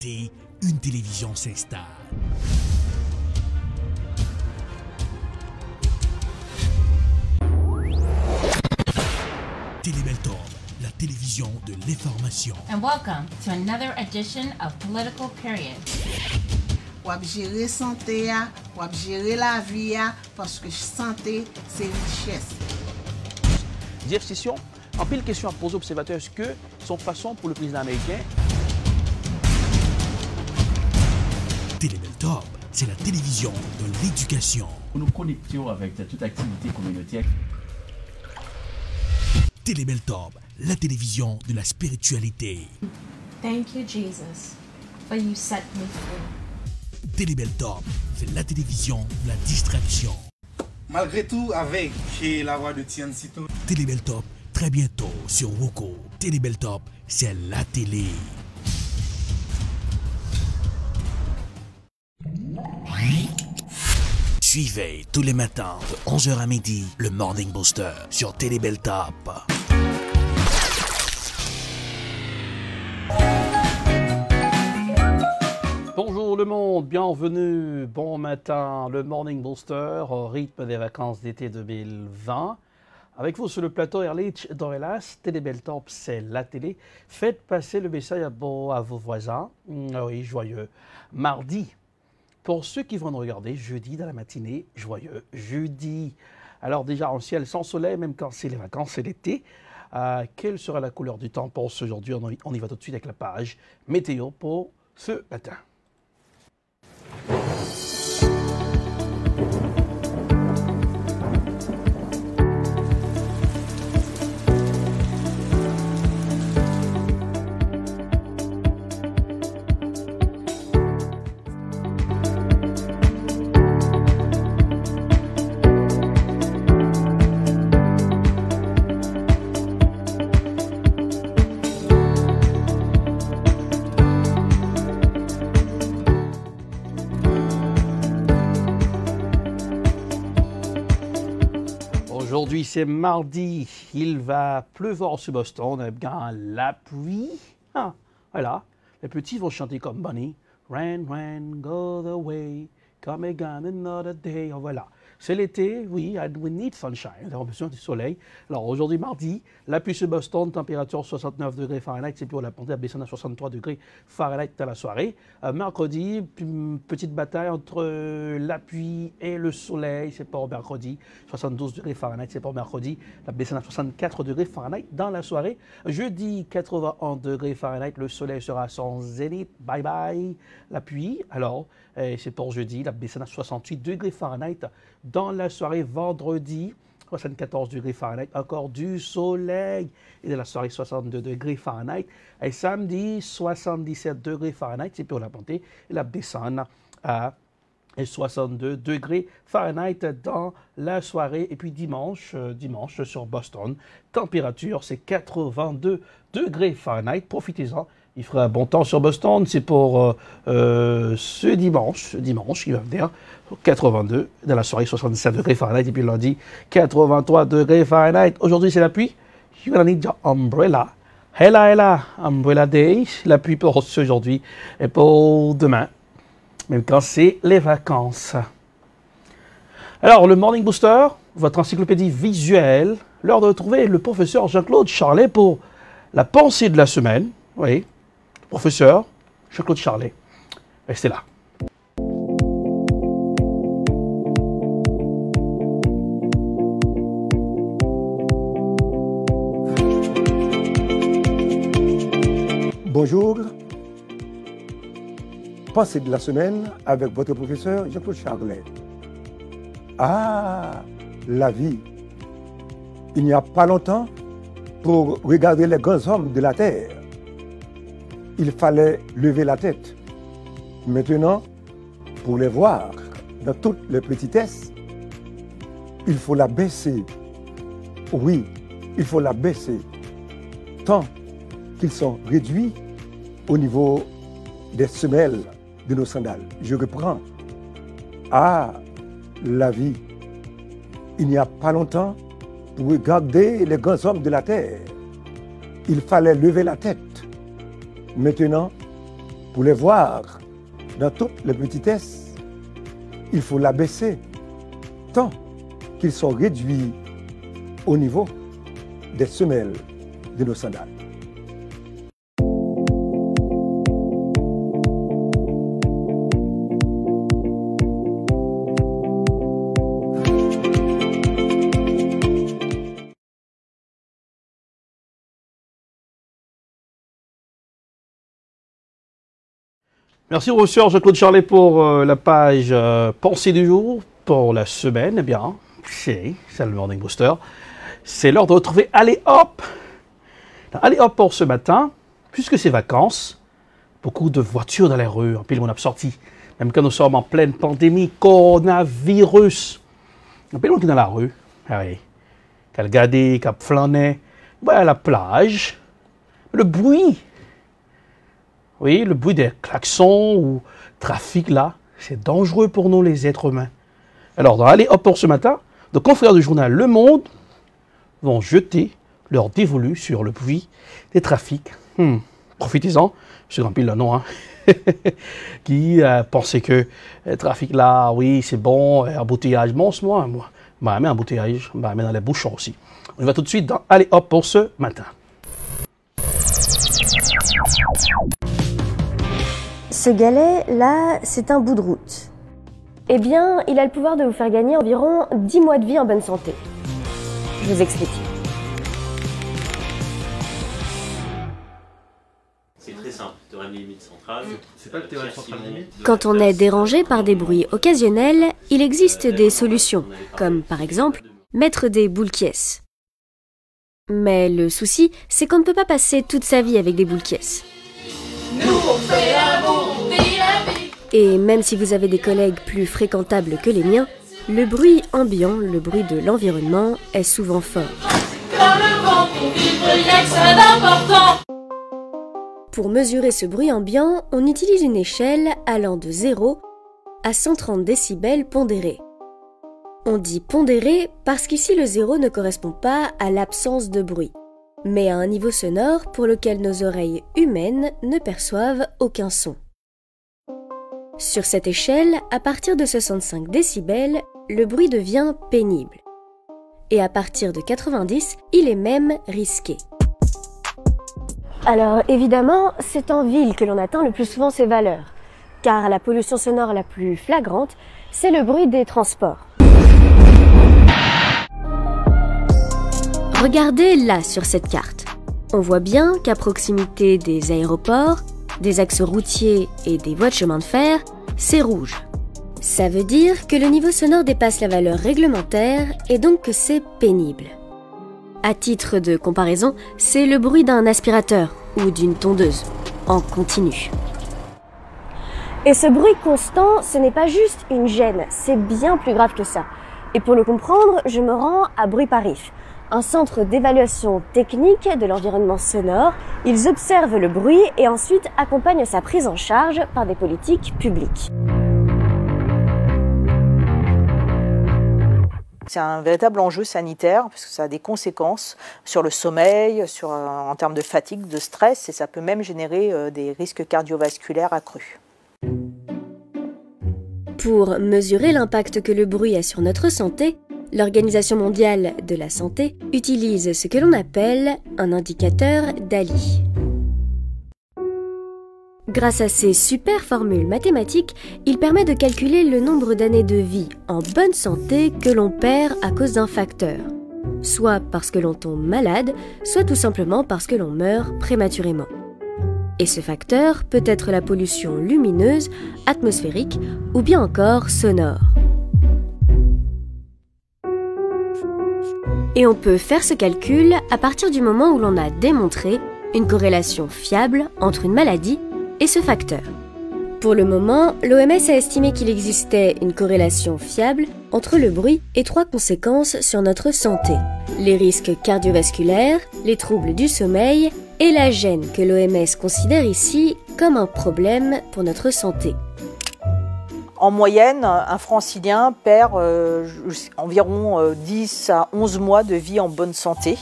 connecté, une télévision s'installe. Télébeltorbe, la télévision de l'information. And welcome to another edition of Political Period. Wap gérer santé, wap gérer la vie, parce que santé, c'est richesse. Jeff Sessions, en pile question à poser aux observateurs, est-ce que son façon pour le président américain? Télébeltorbe, c'est la télévision de l'éducation. Nous nous connections avec toute activité communautaire. Télébeltorbe, la télévision de la spiritualité. Thank you, Jesus, for you set me free. Télébeltorbe, c'est la télévision de la distraction. Malgré tout, avec la voix de Tian Sito. Télébeltorbe, très bientôt sur Roku. Télébeltorbe, c'est la télé. Suivez tous les matins de 11h à midi le Morning Booster sur Télébeltorbe. Bonjour le monde, bienvenue, bon matin, le Morning Booster au rythme des vacances d'été 2020. Avec vous sur le plateau Erlich Dorelas, Télébeltorbe, c'est la télé. Faites passer le message à vos voisins. Oui, joyeux mardi. Pour ceux qui vont nous regarder, jeudi dans la matinée, joyeux jeudi. Alors déjà en ciel sans soleil, même quand c'est les vacances, c'est l'été. Quelle sera la couleur du temps pour aujourd'hui? On y va tout de suite avec la page météo pour ce matin. Aujourd'hui, c'est mardi. Il va pleuvoir sur Boston. On a bien la pluie. Voilà. Les petits vont chanter comme Bunny. Rain, rain, go the way. Come again another day. Voilà. C'est l'été, oui, and we need sunshine. Nous avons besoin du soleil. Alors aujourd'hui, mardi, la pluie sur Boston, température 69 degrés Fahrenheit, c'est pour la montée à baisser à 63 degrés Fahrenheit à la soirée. Mercredi, une petite bataille entre la pluie et le soleil, c'est pour mercredi, 72 degrés Fahrenheit, c'est pour mercredi, la baisser à 64 degrés Fahrenheit dans la soirée. Jeudi, 81 degrés Fahrenheit, le soleil sera à son zénith, bye bye, la pluie. Alors, c'est pour jeudi, la baisser à 68 degrés Fahrenheit dans la soirée. Vendredi, 74 degrés Fahrenheit, encore du soleil. Et de la soirée, 62 degrés Fahrenheit. Et samedi, 77 degrés Fahrenheit, c'est pour la montée. Et la descente à 62 degrés Fahrenheit dans la soirée. Et puis dimanche sur Boston, température, c'est 82 degrés Fahrenheit. Profitez-en. Il fera bon temps sur Boston, c'est pour ce dimanche qui va venir, 82, dans la soirée 67 degrés Fahrenheit, et puis lundi 83 degrés Fahrenheit. Aujourd'hui c'est la pluie, you're gonna need your umbrella. Hella, umbrella day, la pluie pour aujourd'hui et pour demain, même quand c'est les vacances. Alors le Morning Booster, votre encyclopédie visuelle, l'heure de retrouver le professeur Jean-Claude Charlet pour la pensée de la semaine, oui. Professeur Jean-Claude Charlet. Restez là. Bonjour. Pensée de la semaine avec votre professeur Jean-Claude Charlet. Ah, la vie. Il n'y a pas longtemps, pour regarder les grands hommes de la terre, il fallait lever la tête. Maintenant, pour les voir dans toutes les petitesses, il faut la baisser. Oui, il faut la baisser. Tant qu'ils sont réduits au niveau des semelles de nos sandales. Je reprends. Ah, la vie. Il n'y a pas longtemps, pour regarder les grands hommes de la terre, il fallait lever la tête. Maintenant, Pour les voir dans toutes les petitesses, il faut l'abaisser tant qu'ils sont réduits au niveau des semelles de nos sandales. Merci au professeur Jean-Claude Charlet pour la page pensée du jour pour la semaine. Eh bien, c'est le Morning Booster. C'est l'heure de retrouver Allez Hop. Allez Hop pour ce matin, puisque c'est vacances, beaucoup de voitures dans les rues, en pile on a sorti, même quand nous sommes en pleine pandémie, coronavirus. En pile on est dans la rue, ah oui, qu'elle regarde, qu'elle flânait, à la plage, le bruit. Oui, le bruit des klaxons ou trafic là, c'est dangereux pour nous les êtres humains. Alors, dans Allez Hop pour ce matin, nos confrères du journal Le Monde vont jeter leur dévolu sur le bruit des trafics. Profitez-en, M. Grampil, là non, hein, qui pensait que le trafic là, oui, c'est bon, embouteillage, bon, c'est moi, mais embouteillage, mais dans les bouchons aussi. On y va tout de suite dans Allez Hop pour ce matin. Ce galet-là, c'est un bout de route. Eh bien, il a le pouvoir de vous faire gagner environ 10 mois de vie en bonne santé. Je vous explique. C'est très simple, théorème des limites centrales. C'est pas le théorème central des limites. Quand on est dérangé par des bruits occasionnels, il existe des solutions, comme par exemple mettre des boules quiesces. Mais le souci, c'est qu'on ne peut pas passer toute sa vie avec des boules quiesces. Et même si vous avez des collègues plus fréquentables que les miens, le bruit ambiant, le bruit de l'environnement, est souvent fort. Pour mesurer ce bruit ambiant, on utilise une échelle allant de 0 à 130 décibels pondérés. On dit pondéré parce qu'ici le 0 ne correspond pas à l'absence de bruit, mais à un niveau sonore pour lequel nos oreilles humaines ne perçoivent aucun son. Sur cette échelle, à partir de 65 décibels, le bruit devient pénible. Et à partir de 90, il est même risqué. Alors évidemment, c'est en ville que l'on atteint le plus souvent ces valeurs, car la pollution sonore la plus flagrante, c'est le bruit des transports. Regardez là sur cette carte. On voit bien qu'à proximité des aéroports, des axes routiers et des voies de chemin de fer, c'est rouge. Ça veut dire que le niveau sonore dépasse la valeur réglementaire et donc que c'est pénible. À titre de comparaison, c'est le bruit d'un aspirateur ou d'une tondeuse, en continu. Et ce bruit constant, ce n'est pas juste une gêne, c'est bien plus grave que ça. Et pour le comprendre, je me rends à Bruitparif, un centre d'évaluation technique de l'environnement sonore. Ils observent le bruit et ensuite accompagnent sa prise en charge par des politiques publiques. C'est un véritable enjeu sanitaire parce que ça a des conséquences sur le sommeil, en termes de fatigue, de stress, et ça peut même générer des risques cardiovasculaires accrus. Pour mesurer l'impact que le bruit a sur notre santé, l'Organisation mondiale de la santé utilise ce que l'on appelle un indicateur DALI. Grâce à ces super formules mathématiques, il permet de calculer le nombre d'années de vie en bonne santé que l'on perd à cause d'un facteur, soit parce que l'on tombe malade, soit tout simplement parce que l'on meurt prématurément. Et ce facteur peut être la pollution lumineuse, atmosphérique ou bien encore sonore. Et on peut faire ce calcul à partir du moment où l'on a démontré une corrélation fiable entre une maladie et ce facteur. Pour le moment, l'OMS a estimé qu'il existait une corrélation fiable entre le bruit et 3 conséquences sur notre santé. Les risques cardiovasculaires, les troubles du sommeil et la gêne que l'OMS considère ici comme un problème pour notre santé. En moyenne, un francilien perd environ 10 à 11 mois de vie en bonne santé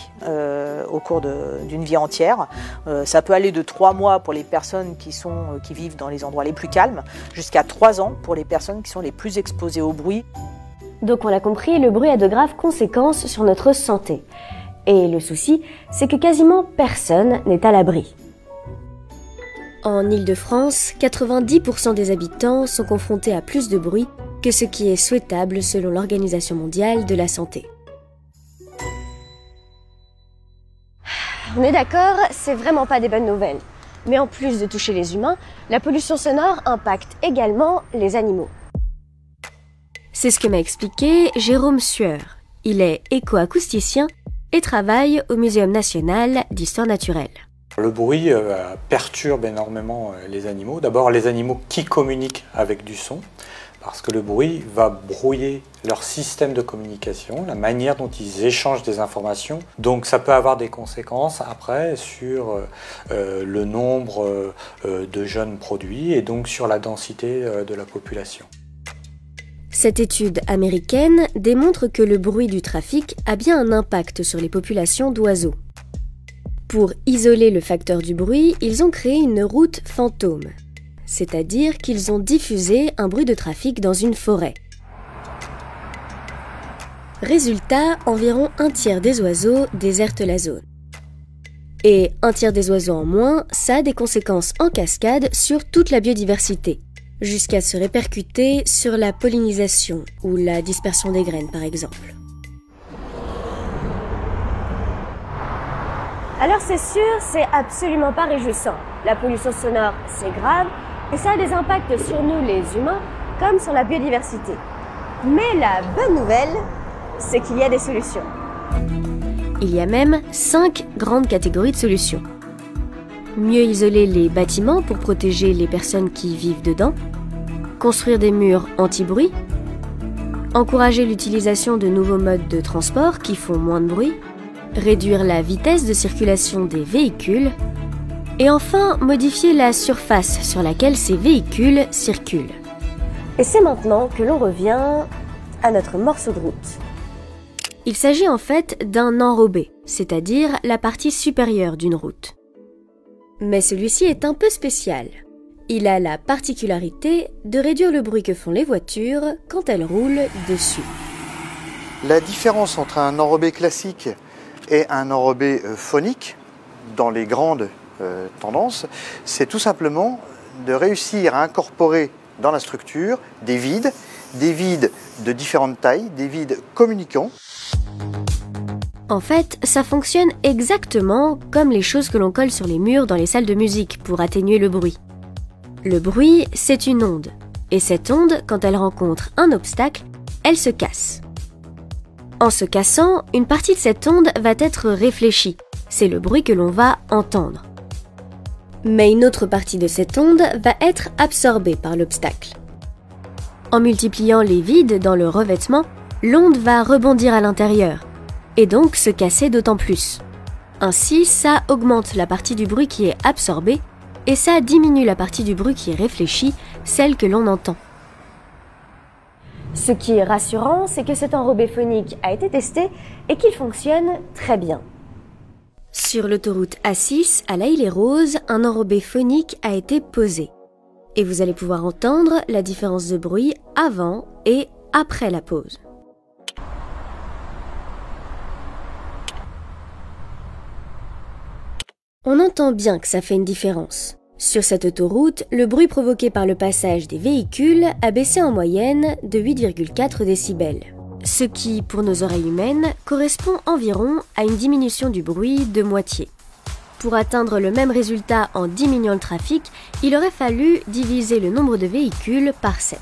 au cours d'une vie entière. Ça peut aller de 3 mois pour les personnes qui vivent dans les endroits les plus calmes, jusqu'à 3 ans pour les personnes qui sont les plus exposées au bruit. Donc on l'a compris, le bruit a de graves conséquences sur notre santé. Et le souci, c'est que quasiment personne n'est à l'abri. En Île-de-France, 90% des habitants sont confrontés à plus de bruit que ce qui est souhaitable selon l'Organisation mondiale de la santé. On est d'accord, c'est vraiment pas des bonnes nouvelles. Mais en plus de toucher les humains, la pollution sonore impacte également les animaux. C'est ce que m'a expliqué Jérôme Sueur. Il est écoacousticien et travaille au Muséum national d'histoire naturelle. Le bruit perturbe énormément les animaux. D'abord les animaux qui communiquent avec du son, parce que le bruit va brouiller leur système de communication, la manière dont ils échangent des informations. Donc ça peut avoir des conséquences après sur le nombre de jeunes produits et donc sur la densité de la population. Cette étude américaine démontre que le bruit du trafic a bien un impact sur les populations d'oiseaux. Pour isoler le facteur du bruit, ils ont créé une route fantôme, c'est-à-dire qu'ils ont diffusé un bruit de trafic dans une forêt. Résultat, environ un tiers des oiseaux désertent la zone. Et un tiers des oiseaux en moins, ça a des conséquences en cascade sur toute la biodiversité, jusqu'à se répercuter sur la pollinisation ou la dispersion des graines par exemple. Alors c'est sûr, c'est absolument pas réjouissant. La pollution sonore, c'est grave, et ça a des impacts sur nous les humains, comme sur la biodiversité. Mais la bonne nouvelle, c'est qu'il y a des solutions. Il y a même 5 grandes catégories de solutions. Mieux isoler les bâtiments pour protéger les personnes qui vivent dedans, construire des murs anti-bruit, encourager l'utilisation de nouveaux modes de transport qui font moins de bruit, réduire la vitesse de circulation des véhicules et enfin modifier la surface sur laquelle ces véhicules circulent. Et c'est maintenant que l'on revient à notre morceau de route. Il s'agit en fait d'un enrobé, c'est-à-dire la partie supérieure d'une route. Mais celui-ci est un peu spécial. Il a la particularité de réduire le bruit que font les voitures quand elles roulent dessus. La différence entre un enrobé classique et un enrobé phonique, dans les grandes tendances, c'est tout simplement de réussir à incorporer dans la structure des vides de différentes tailles, des vides communicants. En fait, ça fonctionne exactement comme les choses que l'on colle sur les murs dans les salles de musique pour atténuer le bruit. Le bruit, c'est une onde, et cette onde, quand elle rencontre un obstacle, elle se casse. En se cassant, une partie de cette onde va être réfléchie. C'est le bruit que l'on va entendre. Mais une autre partie de cette onde va être absorbée par l'obstacle. En multipliant les vides dans le revêtement, l'onde va rebondir à l'intérieur, et donc se casser d'autant plus. Ainsi, ça augmente la partie du bruit qui est absorbée, et ça diminue la partie du bruit qui est réfléchie, celle que l'on entend. Ce qui est rassurant, c'est que cet enrobé phonique a été testé et qu'il fonctionne très bien. Sur l'autoroute A6, à L'Haÿ-les-Roses, un enrobé phonique a été posé. Et vous allez pouvoir entendre la différence de bruit avant et après la pose. On entend bien que ça fait une différence. Sur cette autoroute, le bruit provoqué par le passage des véhicules a baissé en moyenne de 8,4 décibels. Ce qui, pour nos oreilles humaines, correspond environ à une diminution du bruit de moitié. Pour atteindre le même résultat en diminuant le trafic, il aurait fallu diviser le nombre de véhicules par 7.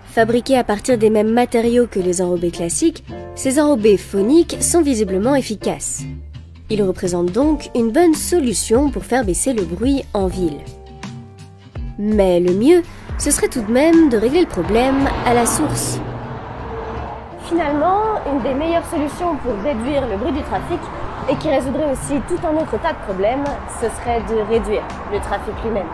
Fabriqués à partir des mêmes matériaux que les enrobés classiques, ces enrobés phoniques sont visiblement efficaces. Ils représentent donc une bonne solution pour faire baisser le bruit en ville. Mais le mieux, ce serait tout de même de régler le problème à la source. Finalement, une des meilleures solutions pour réduire le bruit du trafic, et qui résoudrait aussi tout un autre tas de problèmes, ce serait de réduire le trafic lui-même.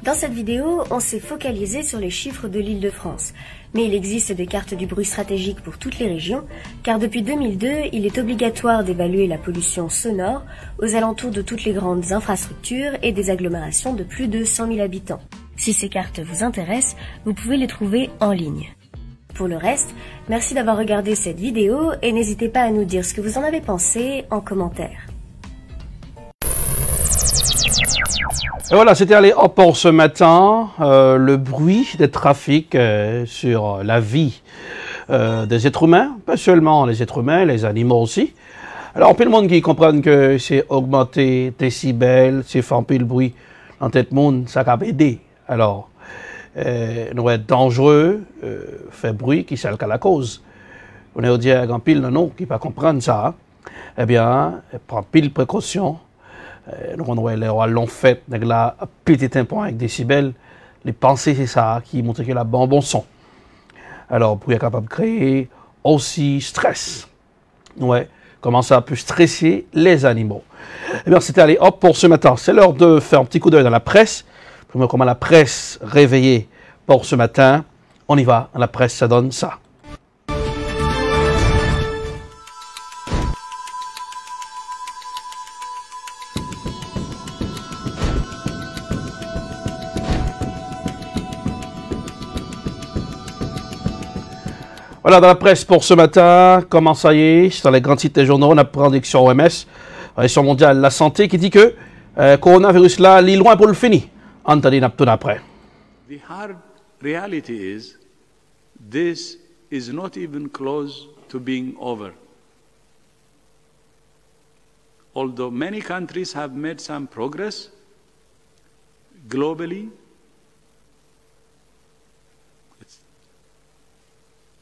Dans cette vidéo, on s'est focalisé sur les chiffres de l'Île-de-France. Mais il existe des cartes du bruit stratégiques pour toutes les régions, car depuis 2002, il est obligatoire d'évaluer la pollution sonore aux alentours de toutes les grandes infrastructures et des agglomérations de plus de 100 000 habitants. Si ces cartes vous intéressent, vous pouvez les trouver en ligne. Pour le reste, merci d'avoir regardé cette vidéo et n'hésitez pas à nous dire ce que vous en avez pensé en commentaire. Et voilà, c'était allé hop pour ce matin, le bruit des trafics sur la vie des êtres humains, pas seulement les êtres humains, les animaux aussi. Alors, plein de monde qui comprennent que c'est augmenter décibels, c'est faire un peu le bruit dans tête monde, ça va aider. Alors, nous être dangereux, faire bruit qui c'est la cause. On est au dire à pile non qui pas comprendre ça, eh bien, prend pile précaution. Donc on voit les rois l'ont fait, là, pété un point avec décibels. Les pensées, c'est ça qui montre que la bon son. Alors, pour être capable de créer aussi stress. Ouais, comment ça peut stresser les animaux. Eh bien, c'était allé hop pour ce matin. C'est l'heure de faire un petit coup d'œil dans la presse. Pour voir comment la presse réveillée pour ce matin. On y va. La presse, ça donne ça. Voilà, dans la presse pour ce matin, comment ça y est, dans les grands titres des journaux, on apprend sur OMS, Organisation mondiale de la santé, qui dit que coronavirus là, il est loin pour le finir. Anthony Napton après. The hard reality is, this is not even close to being over. Although many countries have made some progress, globally,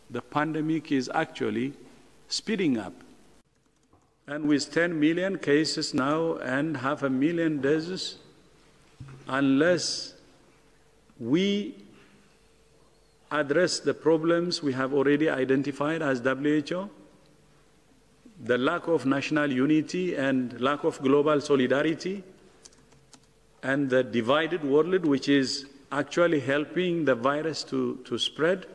the pandemic is actually speeding up. And with 10 million cases now and 500,000 deaths, unless we address the problems we have already identified as WHO, the lack of national unity and lack of global solidarity, and the divided world which is actually helping the virus to spread,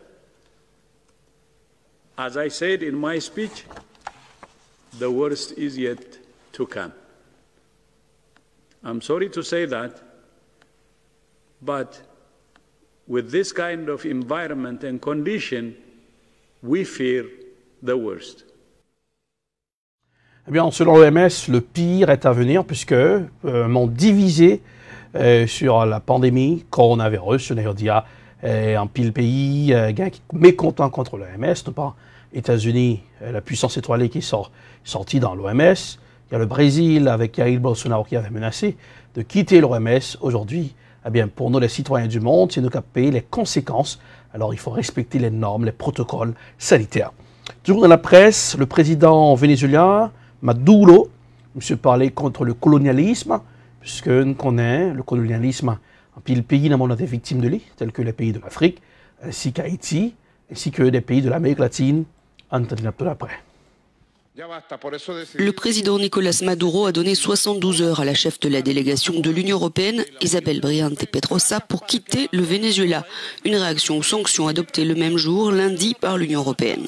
as I said in my speech, the worst is yet to come. I'm sorry to say that, but with this kind of environment and condition, we fear the worst. Eh bien, selon l'OMS, le pire est à venir puisque monde divisé sur la pandémie coronavirus. On dit un pile pays mécontent contre l'OMS, non pas États-Unis, la puissance étoilée qui est sortie dans l'OMS. Il y a le Brésil avec Jair Bolsonaro qui avait menacé de quitter l'OMS. Aujourd'hui, eh bien, pour nous les citoyens du monde, c'est nous qui payer les conséquences. Alors il faut respecter les normes, les protocoles sanitaires. Toujours dans la presse, le président vénézuélien Maduro, monsieur parlait contre le colonialisme, puisque on connaît le colonialisme en pile pays dans le monde des victimes de lui, tels que les pays de l'Afrique, ainsi qu'Haïti, ainsi que des pays de l'Amérique latine. Anthony Napton après. Le président Nicolás Maduro a donné 72 heures à la chef de la délégation de l'Union européenne, Isabel Briante Pedrosa, pour quitter le Venezuela. Une réaction aux sanctions adoptées le même jour, lundi, par l'Union européenne.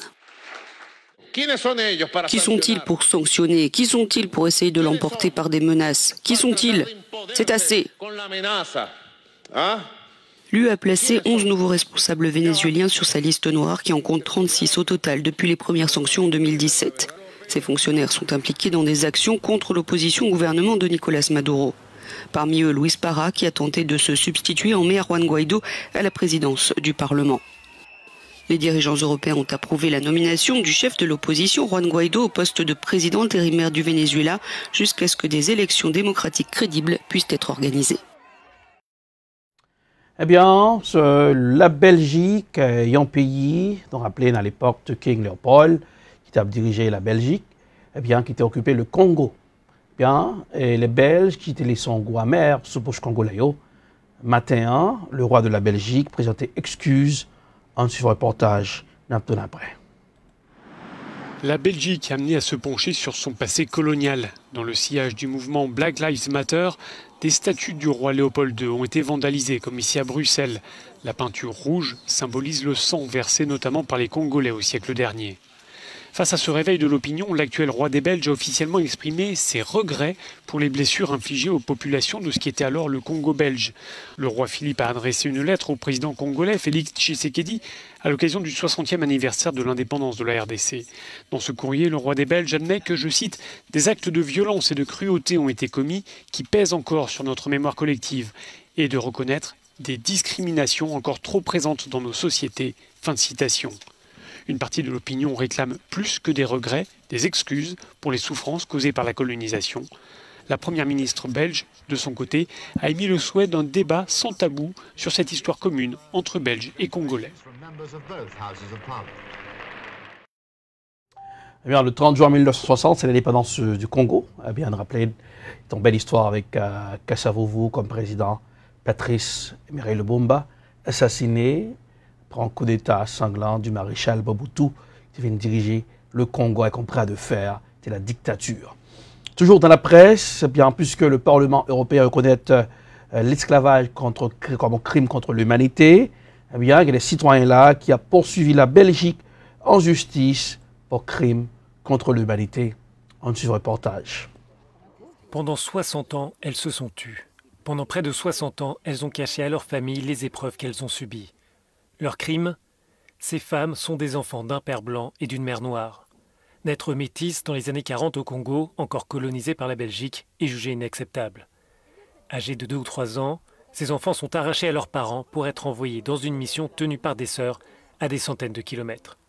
Qui sont-ils pour sanctionner? Qui sont-ils pour essayer de l'emporter par des menaces? Qui sont-ils? C'est assez. L'UE a placé 11 nouveaux responsables vénézuéliens sur sa liste noire qui en compte 36 au total depuis les premières sanctions en 2017. Ces fonctionnaires sont impliqués dans des actions contre l'opposition au gouvernement de Nicolás Maduro. Parmi eux, Luis Parra, qui a tenté de se substituer en mai à Juan Guaidó à la présidence du Parlement. Les dirigeants européens ont approuvé la nomination du chef de l'opposition, Juan Guaidó, au poste de président intérimaire du Venezuela, jusqu'à ce que des élections démocratiques crédibles puissent être organisées. Eh bien, la Belgique est un pays, dont rappelé à l'époque de King Leopold, qui a dirigé la Belgique, eh bien, qui était occupé le Congo. Eh bien, et les Belges qui étaient les Songo amers, sous poche congolais. Matin, le roi de la Belgique présentait excuses en suivant un reportage N'importe après. La Belgique amenée à se pencher sur son passé colonial. Dans le sillage du mouvement Black Lives Matter, des statues du roi Léopold II ont été vandalisées, comme ici à Bruxelles. La peinture rouge symbolise le sang versé notamment par les Congolais au siècle dernier. Face à ce réveil de l'opinion, l'actuel roi des Belges a officiellement exprimé ses regrets pour les blessures infligées aux populations de ce qui était alors le Congo belge. Le roi Philippe a adressé une lettre au président congolais Félix Tshisekedi à l'occasion du 60e anniversaire de l'indépendance de la RDC. Dans ce courrier, le roi des Belges admet que, je cite, « des actes de violence et de cruauté ont été commis qui pèsent encore sur notre mémoire collective » et de reconnaître des discriminations encore trop présentes dans nos sociétés. Fin de citation. Une partie de l'opinion réclame plus que des regrets, des excuses pour les souffrances causées par la colonisation. La première ministre belge, de son côté, a émis le souhait d'un débat sans tabou sur cette histoire commune entre Belges et Congolais. Eh bien, le 30 juin 1960, c'est l'indépendance du Congo. Eh bien, rappeler une belle histoire avec Kasavubu comme président, Patrice Emery Lumumba, assassiné après un coup d'État sanglant du maréchal Mobutu qui vient diriger le Congo et qu'on prêt de faire, c'est la dictature. Toujours dans la presse, eh bien, puisque le Parlement européen reconnaît l'esclavage comme crime contre l'humanité, eh bien, il y a des citoyens là qui ont poursuivi la Belgique en justice pour crime contre l'humanité. On suit le reportage. Pendant 60 ans, elles se sont tues. Pendant près de 60 ans, elles ont caché à leur famille les épreuves qu'elles ont subies. Leur crime ? Ces femmes sont des enfants d'un père blanc et d'une mère noire. Naître métisse dans les années 40 au Congo, encore colonisé par la Belgique, est jugé inacceptable. Âgés de 2 ou 3 ans, ces enfants sont arrachés à leurs parents pour être envoyés dans une mission tenue par des sœurs à des centaines de kilomètres.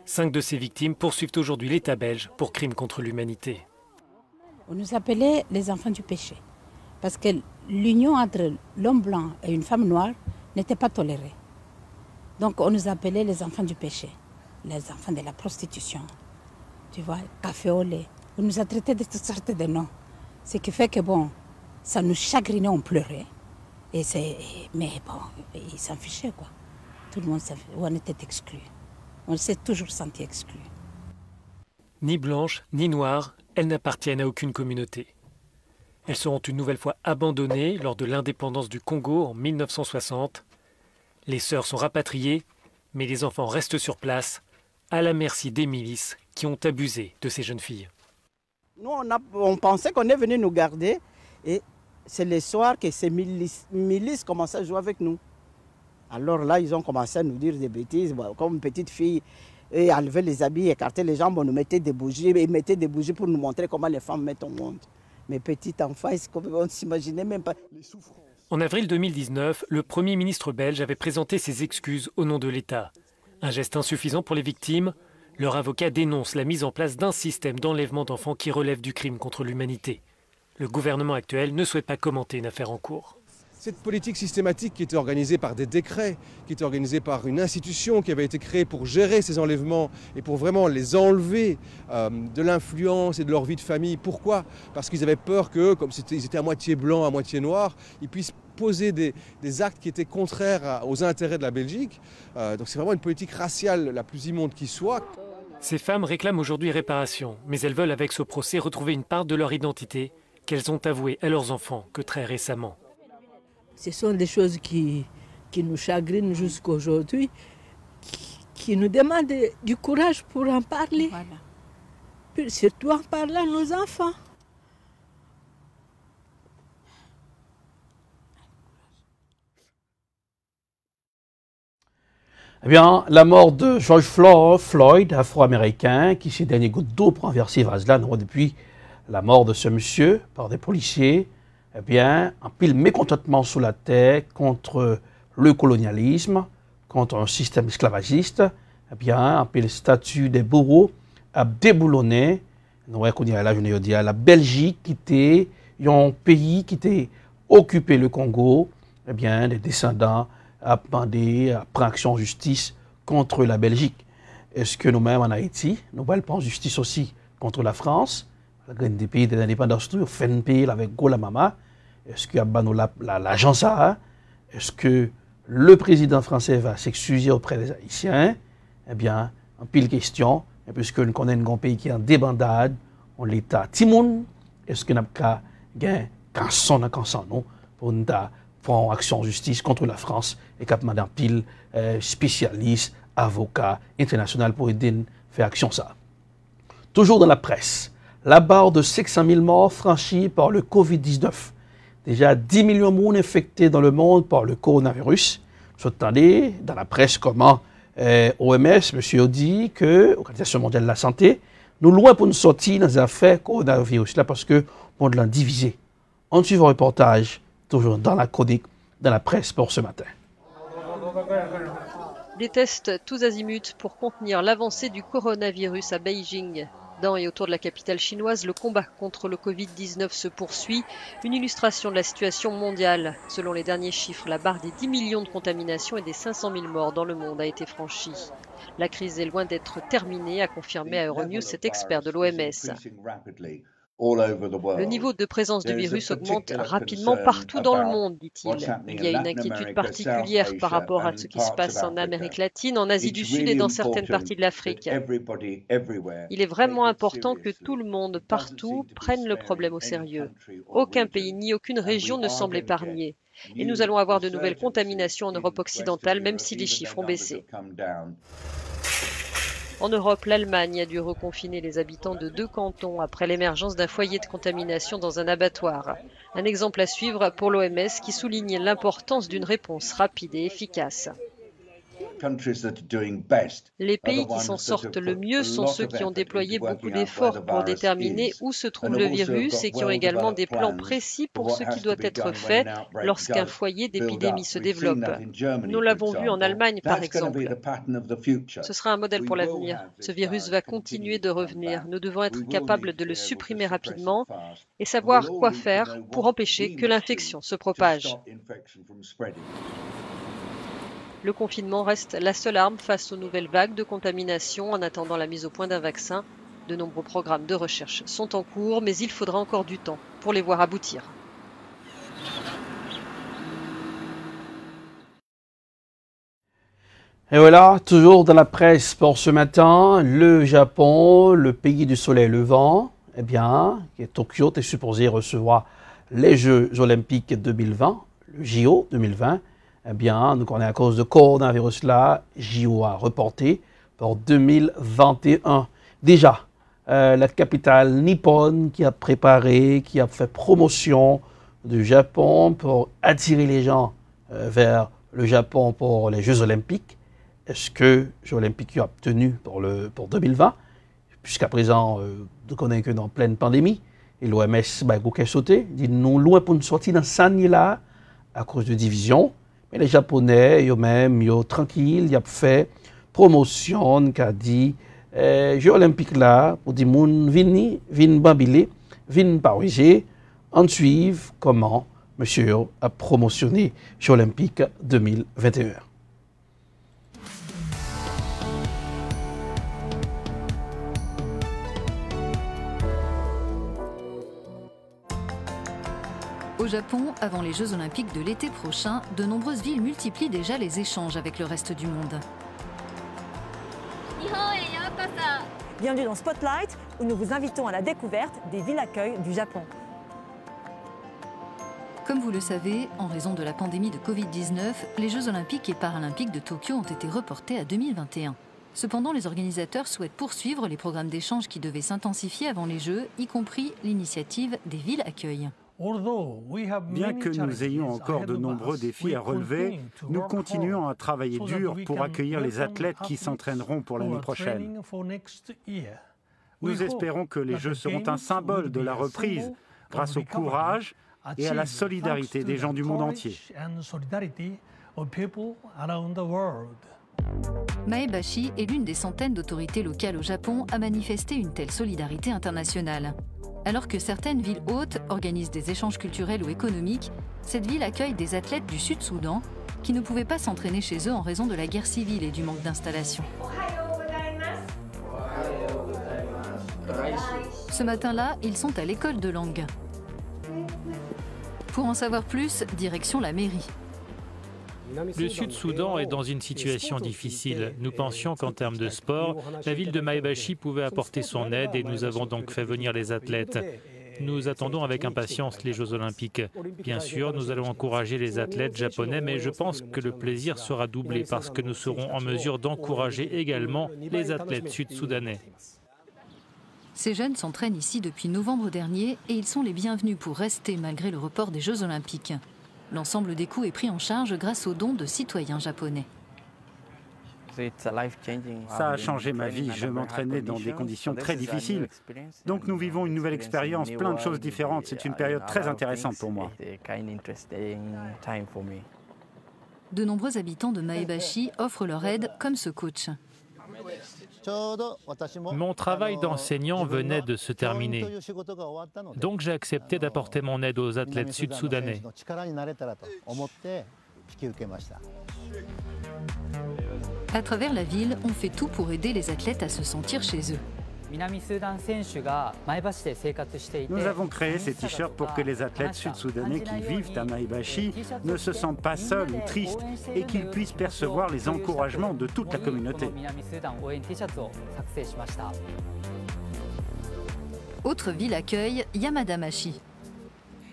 5 de ces victimes poursuivent aujourd'hui l'État belge pour crimes contre l'humanité. On nous appelait les enfants du péché, parce que l'union entre l'homme blanc et une femme noire n'était pas tolérée. Donc on nous appelait les enfants du péché, les enfants de la prostitution, tu vois, café au lait. On nous a traités de toutes sortes de noms. Ce qui fait que bon, ça nous chagrinait, on pleurait. Mais bon, ils s'en fichaient quoi. Tout le monde on était exclus. On s'est toujours senti exclus. Ni blanches, ni noires, elles n'appartiennent à aucune communauté. Elles seront une nouvelle fois abandonnées lors de l'indépendance du Congo en 1960. Les sœurs sont rapatriées, mais les enfants restent sur place, à la merci des milices qui ont abusé de ces jeunes filles. Nous, on pensait qu'on est venu nous garder, et c'est le soir que ces milices commençaient à jouer avec nous. Alors là, ils ont commencé à nous dire des bêtises, comme une petite fille, et enlever les habits, écarter les jambes, on nous mettait des bougies, et ils mettaient des bougies pour nous montrer comment les femmes mettent au monde. Mes petits enfants, on ne s'imaginait même pas les souffrances. En avril 2019, le Premier ministre belge avait présenté ses excuses au nom de l'État. Un geste insuffisant pour les victimes, leur avocat dénonce la mise en place d'un système d'enlèvement d'enfants qui relève du crime contre l'humanité. Le gouvernement actuel ne souhaite pas commenter une affaire en cours. Cette politique systématique qui était organisée par des décrets, qui était organisée par une institution qui avait été créée pour gérer ces enlèvements et pour vraiment les enlever de l'influence et de leur vie de famille. Pourquoi ? Parce qu'ils avaient peur que, comme ils étaient à moitié blancs, à moitié noirs, ils puissent poser des actes qui étaient contraires aux intérêts de la Belgique. Donc c'est vraiment une politique raciale la plus immonde qui soit. Ces femmes réclament aujourd'hui réparation, mais elles veulent avec ce procès retrouver une part de leur identité qu'elles ont avouée à leurs enfants que très récemment. Ce sont des choses qui nous chagrinent jusqu'à aujourd'hui, qui nous demandent du courage pour en parler. Voilà. Puis surtout en parler à nos enfants. Eh bien, la mort de George Floyd, afro-américain, qui ces derniers gouttes d'eau pour renverser Vaslan, depuis la mort de ce monsieur par des policiers, eh bien, un pile mécontentement sous la terre contre le colonialisme, contre un système esclavagiste, eh bien, un pile statut des bourreaux a déboulonné. Nous reconnaissons là, je ne dis la Belgique qui était un pays qui était occupé le Congo, eh bien, les descendants a demandé à prendre action en justice contre la Belgique. Est-ce que nous-mêmes en Haïti, nous allons prendre justice aussi contre la France, des pays de l'indépendance, nous fait un pays avec Gola Mama. Est-ce qu'il y a l'agence A? Est-ce que le président français va s'excuser auprès des Haïtiens? eh bien, en pile question, et puisque nous connaissons un grand pays qui est en débandade, on l'État Timoun, est-ce que nous avons gagné canson non pour nous prendre action en justice contre la France et cap madame pile spécialiste, avocat international pour aider à faire action ça. Toujours dans la presse, la barre de 500 000 morts franchie par le Covid-19. Déjà 10 millions de monde infectés dans le monde par le coronavirus. Vous entendez dans la presse comment OMS, monsieur dit que l'Organisation mondiale de la santé, nous loin pour nous sortir dans les affaires coronavirus là parce que le monde l'a divisé. On suit vos reportages, toujours dans la chronique, dans la presse pour ce matin. Des tests tous azimuts pour contenir l'avancée du coronavirus à Beijing. Dans et autour de la capitale chinoise, le combat contre le Covid-19 se poursuit. Une illustration de la situation mondiale. Selon les derniers chiffres, la barre des 10 millions de contaminations et des 500 000 morts dans le monde a été franchie. La crise est loin d'être terminée, a confirmé à Euronews cet expert de l'OMS. Le niveau de présence du virus augmente rapidement partout dans le monde, dit-il. Il y a une inquiétude particulière par rapport à ce qui se passe en Amérique latine, en Asie du Sud et dans certaines parties de l'Afrique. Il est vraiment important que tout le monde, partout, prenne le problème au sérieux. Aucun pays ni aucune région ne semble épargné. Et nous allons avoir de nouvelles contaminations en Europe occidentale, même si les chiffres ont baissé. En Europe, l'Allemagne a dû reconfiner les habitants de 2 cantons après l'émergence d'un foyer de contamination dans un abattoir. Un exemple à suivre pour l'OMS qui souligne l'importance d'une réponse rapide et efficace. Les pays qui s'en sortent le mieux sont ceux qui ont déployé beaucoup d'efforts pour déterminer où se trouve le virus et qui ont également des plans précis pour ce qui doit être fait lorsqu'un foyer d'épidémie se développe. Nous l'avons vu en Allemagne, par exemple. Ce sera un modèle pour l'avenir. Ce virus va continuer de revenir. Nous devons être capables de le supprimer rapidement et savoir quoi faire pour empêcher que l'infection se propage. Le confinement reste la seule arme face aux nouvelles vagues de contamination en attendant la mise au point d'un vaccin. De nombreux programmes de recherche sont en cours, mais il faudra encore du temps pour les voir aboutir. Et voilà, toujours dans la presse pour ce matin, le Japon, le pays du soleil levant, eh bien, Tokyo est supposé recevoir les Jeux olympiques 2020, le JO 2020. Eh bien, nous connaissons à cause de coronavirus là, JO a reporté pour 2021. Déjà, la capitale nippone qui a préparé, qui a fait promotion du Japon pour attirer les gens vers le Japon pour les Jeux olympiques. Est-ce que les Jeux olympiques sont obtenus pour 2020? Jusqu'à présent, nous connaissons que dans pleine pandémie. Et l'OMS a sauté. Dit nous loin pour nous sortir dans cette année-là à cause de division. Mais les Japonais, eux-mêmes, ils sont tranquilles, ils ont fait promotion, qui a dit Jeux olympiques là, pour dire moun viennent babiller, viennent pariser, en suivre comment monsieur a promotionné Jeux olympiques 2021. Au Japon, avant les Jeux olympiques de l'été prochain, de nombreuses villes multiplient déjà les échanges avec le reste du monde. Bienvenue dans Spotlight, où nous vous invitons à la découverte des villes accueil du Japon. Comme vous le savez, en raison de la pandémie de Covid-19, les Jeux olympiques et paralympiques de Tokyo ont été reportés à 2021. Cependant, les organisateurs souhaitent poursuivre les programmes d'échange qui devaient s'intensifier avant les Jeux, y compris l'initiative des villes accueil. Bien que nous ayons encore de nombreux défis à relever, nous continuons à travailler dur pour accueillir les athlètes qui s'entraîneront pour l'année prochaine. Nous espérons que les Jeux seront un symbole de la reprise grâce au courage et à la solidarité des gens du monde entier. Maebashi est l'une des centaines d'autorités locales au Japon à manifester une telle solidarité internationale. Alors que certaines villes hôtes organisent des échanges culturels ou économiques, cette ville accueille des athlètes du Sud-Soudan qui ne pouvaient pas s'entraîner chez eux en raison de la guerre civile et du manque d'installation. Ce matin-là, ils sont à l'école de langue. Pour en savoir plus, direction la mairie. Le Sud-Soudan est dans une situation difficile. Nous pensions qu'en termes de sport, la ville de Maebashi pouvait apporter son aide et nous avons donc fait venir les athlètes. Nous attendons avec impatience les Jeux Olympiques. Bien sûr, nous allons encourager les athlètes japonais, mais je pense que le plaisir sera doublé parce que nous serons en mesure d'encourager également les athlètes sud-soudanais. Ces jeunes s'entraînent ici depuis novembre dernier et ils sont les bienvenus pour rester malgré le report des Jeux Olympiques. L'ensemble des coûts est pris en charge grâce aux dons de citoyens japonais. Ça a changé ma vie. Je m'entraînais dans des conditions très difficiles. Donc nous vivons une nouvelle expérience, plein de choses différentes. C'est une période très intéressante pour moi. De nombreux habitants de Maebashi offrent leur aide, comme ce coach. Mon travail d'enseignant venait de se terminer. Donc j'ai accepté d'apporter mon aide aux athlètes sud-soudanais. À travers la ville, on fait tout pour aider les athlètes à se sentir chez eux. Nous avons créé ces t-shirts pour que les athlètes sud-soudanais qui vivent à Maebashi ne se sentent pas seuls ou tristes et qu'ils puissent percevoir les encouragements de toute la communauté. Autre ville accueille, Yamadamashi.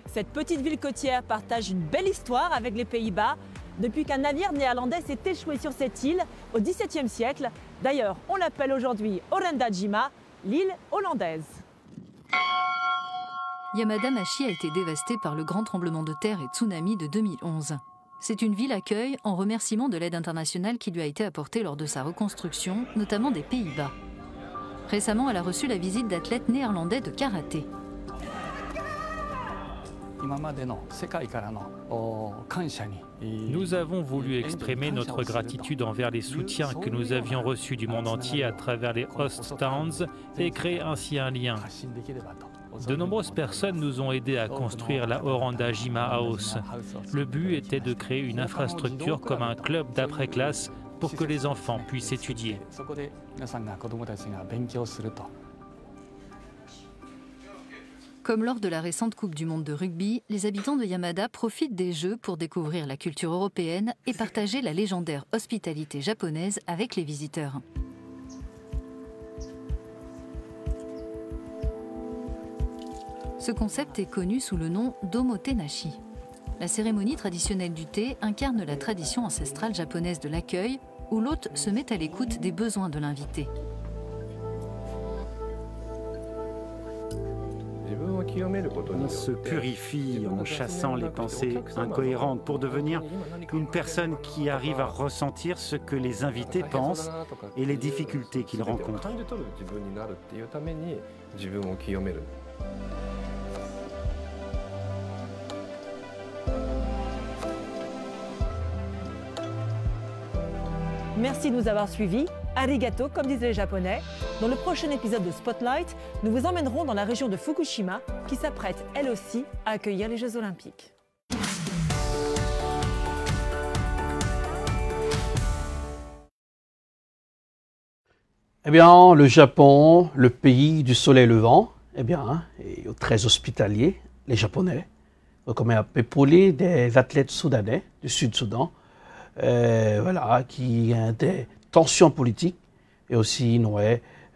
Cette petite ville côtière partage une belle histoire avec les Pays-Bas depuis qu'un navire néerlandais s'est échoué sur cette île au XVIIe siècle. D'ailleurs, on l'appelle aujourd'hui Orenda-Jima, l'île hollandaise. Yamadamashi a été dévastée par le grand tremblement de terre et tsunami de 2011. C'est une ville accueil en remerciement de l'aide internationale qui lui a été apportée lors de sa reconstruction, notamment des Pays-Bas. Récemment, elle a reçu la visite d'athlètes néerlandais de karaté. Nous avons voulu exprimer notre gratitude envers les soutiens que nous avions reçus du monde entier à travers les Host Towns et créer ainsi un lien. De nombreuses personnes nous ont aidés à construire la Orenda-Jima House. Le but était de créer une infrastructure comme un club d'après-classe pour que les enfants puissent étudier. Comme lors de la récente Coupe du Monde de rugby, les habitants de Yamada profitent des Jeux pour découvrir la culture européenne et partager la légendaire hospitalité japonaise avec les visiteurs. Ce concept est connu sous le nom d'omotenashi. La cérémonie traditionnelle du thé incarne la tradition ancestrale japonaise de l'accueil, où l'hôte se met à l'écoute des besoins de l'invité. On se purifie en chassant les pensées incohérentes pour devenir une personne qui arrive à ressentir ce que les invités pensent et les difficultés qu'ils rencontrent. Merci de nous avoir suivis. Arigato, comme disaient les Japonais. Dans le prochain épisode de Spotlight, nous vous emmènerons dans la région de Fukushima, qui s'apprête, elle aussi, à accueillir les Jeux Olympiques. Eh bien, le Japon, le pays du soleil levant, eh bien, est très hospitalier, les Japonais, comme épauler des athlètes soudanais du Sud-Soudan, voilà, qui ont des tensions politiques et aussi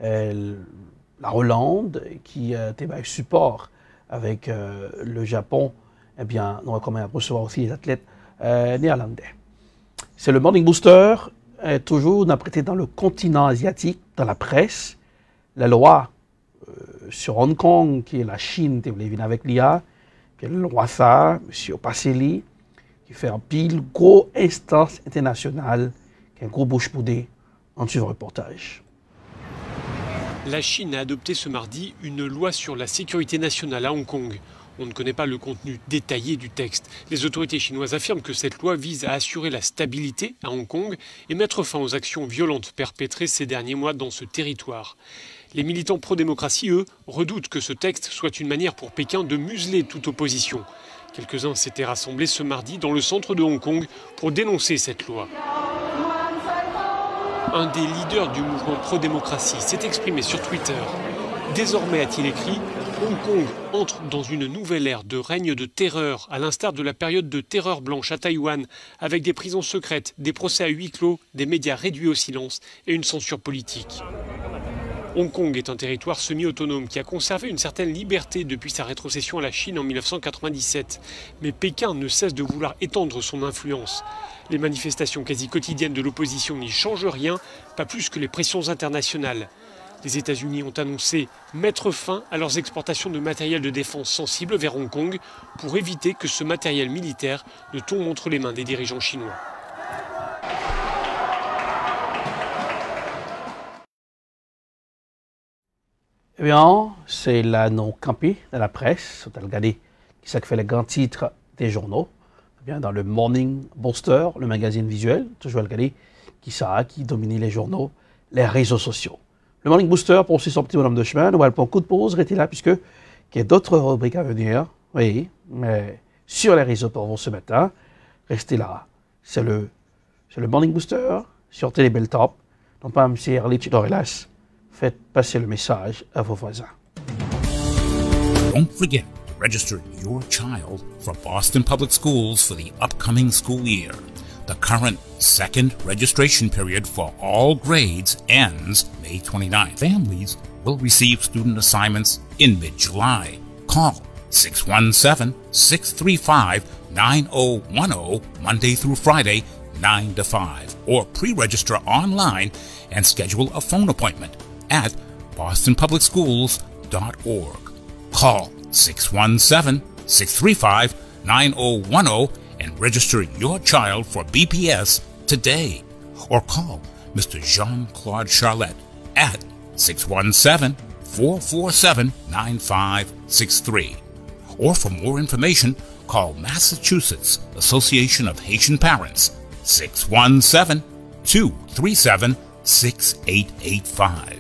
la Hollande qui était support avec le Japon, eh bien, nous recommandons recevoir aussi les athlètes néerlandais. C'est le Morning Booster, toujours prêté dans le continent asiatique, dans la presse, la loi sur Hong Kong, qui est la Chine, qui vient avec l'IA, puis le roi ça, M. Passeli, qui fait un pile gros instance internationale, qui est un gros bouche-poudée. En suivant le reportage. La Chine a adopté ce mardi une loi sur la sécurité nationale à Hong Kong. On ne connaît pas le contenu détaillé du texte. Les autorités chinoises affirment que cette loi vise à assurer la stabilité à Hong Kong et mettre fin aux actions violentes perpétrées ces derniers mois dans ce territoire. Les militants pro-démocratie, eux, redoutent que ce texte soit une manière pour Pékin de museler toute opposition. Quelques-uns s'étaient rassemblés ce mardi dans le centre de Hong Kong pour dénoncer cette loi. Un des leaders du mouvement pro-démocratie s'est exprimé sur Twitter. Désormais, a-t-il écrit, Hong Kong entre dans une nouvelle ère de règne de terreur, à l'instar de la période de terreur blanche à Taïwan, avec des prisons secrètes, des procès à huis clos, des médias réduits au silence et une censure politique. Hong Kong est un territoire semi-autonome qui a conservé une certaine liberté depuis sa rétrocession à la Chine en 1997. Mais Pékin ne cesse de vouloir étendre son influence. Les manifestations quasi quotidiennes de l'opposition n'y changent rien, pas plus que les pressions internationales. Les États-Unis ont annoncé mettre fin à leurs exportations de matériel de défense sensible vers Hong Kong pour éviter que ce matériel militaire ne tombe entre les mains des dirigeants chinois. Eh bien, c'est là non campé dans la presse. On a regardé qui ça fait les grands titres des journaux. Eh bien, dans le Morning Booster, le magazine visuel, toujours regarder qui ça qui domine les journaux, les réseaux sociaux. Le Morning Booster pour aussi son petit bonhomme de chemin. Nous allons prendre un coup de pause, restez là puisque il y a d'autres rubriques à venir. Oui, mais sur les réseaux pour vous ce matin, restez là. C'est le Morning Booster sur Télé Belltop. Non pas M. Erlich Dorelas. Faites passer le message à vos voisins. Don't forget to register your child for Boston Public Schools for the upcoming school year. The current second registration period for all grades ends May 29th. Families will receive student assignments in mid-July. Call 617-635-9010 Monday through Friday, 9 to 5, or pre-register online and schedule a phone appointment at bostonpublicschools.org. Call 617-635-9010 and register your child for BPS today. Or call Mr. Jean-Claude Charlotte at 617-447-9563. Or for more information, call Massachusetts Association of Haitian Parents, 617-237-6885.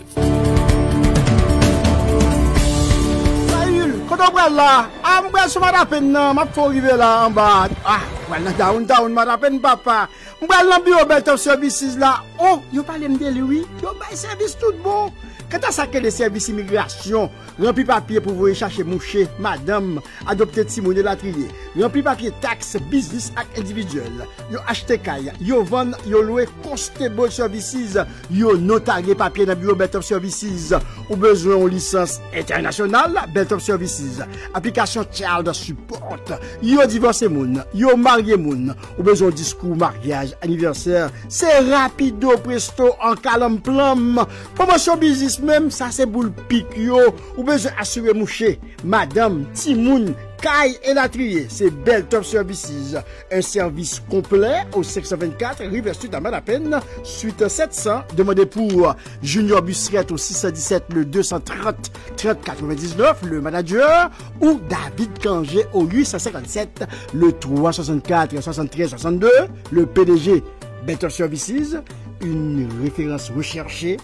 Koto bral la, mbral sou madapen nan, map fò rive la an ba. Mbral nan down madapen papa. Mbral nan bureau Belltop Services la. Oh, yo pale mde lui, yo bay service tout bon. Kata sa ke de service immigration, rempli papier pour vous chercher mouché, madame, adopter Timoun la trier, rempli papier taxe, business ak individuel, yo achete kay, yo vend, yo loué constable services, yo notarié papier dans bureau Belltop Services, ou besoin de licence internationale, Belltop Services, application child support, yo divorcé moun, yo marié moun, ou besoin discours mariage, anniversaire, c'est rapido presto en calme plum, promotion business même ça c'est boule pique yo ou besoin assurer mouché madame Timoun Kay et la trier c'est Belltop Services un service complet au 624 Rive Sud à Madapen suite 700 demandez pour Junior Busseret au 617 le 230 30 99 le manager ou David Kangé au 857 le 364 73 62 le PDG Belltop Services une référence recherchée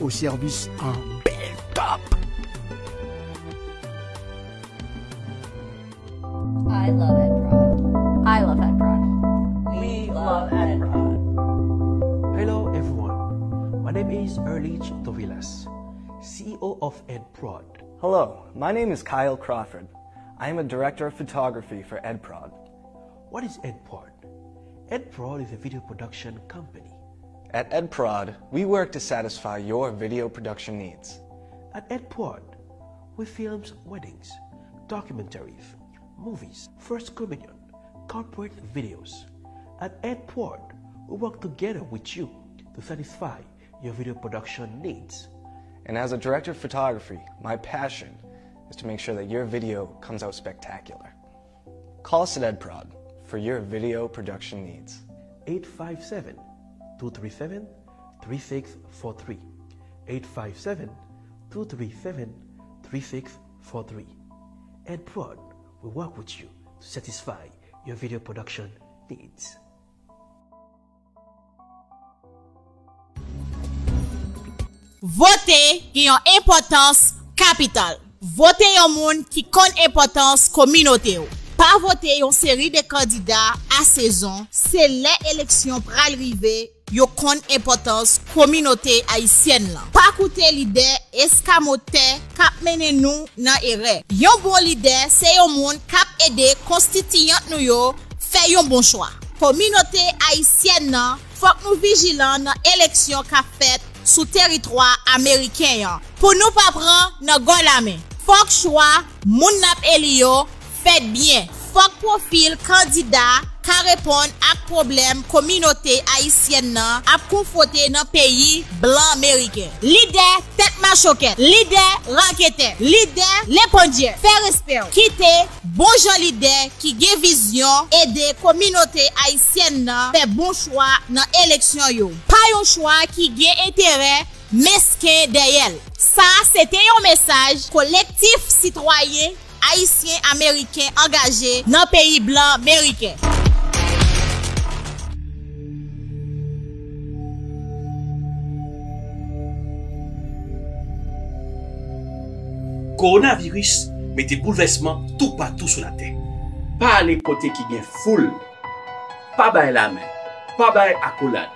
au service en Belltop. I love EdProd. I love EdProd. We love EdProd. Hello everyone. My name is Erlich Dovilas, CEO of EdProd. Hello, my name is Kyle Crawford. I am a director of photography for EdProd. What is EdProd? EdProd is a video production company. At EdProd, we work to satisfy your video production needs. At EdProd, we film weddings, documentaries, movies, first communion, corporate videos. At EdProd, we work together with you to satisfy your video production needs. And as a director of photography, my passion is to make sure that your video comes out spectacular. Call us at EdProd for your video production needs. 857-237-3643. 857-237-3643. EdProd will work with you to satisfy your video production needs. Voter qui a une importance capitale. Voter un monde qui connaît importance communauté. pas voter une série de candidats à saison, c'est les élections pour arriver. Yo kon importance communauté haïtienne là. Pas coûter leader escamoté k'ap mène nous nan erreur. Yon bon leader c'est yon moun k'ap aider constituant nou yo fait yon bon choix. Communauté haïtienne nan faut que nous vigilant dans élection qu'a fait sous territoire américain pour nous pas prendre nan gon la main. Faut que choix moun nap elio fait bien. Faut que profil candidat ka répondre à problème communauté haïtienne nan a confronté dans pays blanc américain. Leader tête machoquette, leader raquette, leader l'épondier, fait respect, quitter bon gens leader qui gen vision aider communauté haïtienne nan fait bon choix dans élection yo. Pas un choix qui gen intérêt mesquin derrière. Ça c'était un message collectif citoyen haïtien américain engagé dans pays blanc américain. Coronavirus mette bouleversement tout partout sur la terre. Pas les côtés qui gagne foule, pas bail la main, pas bail accolade.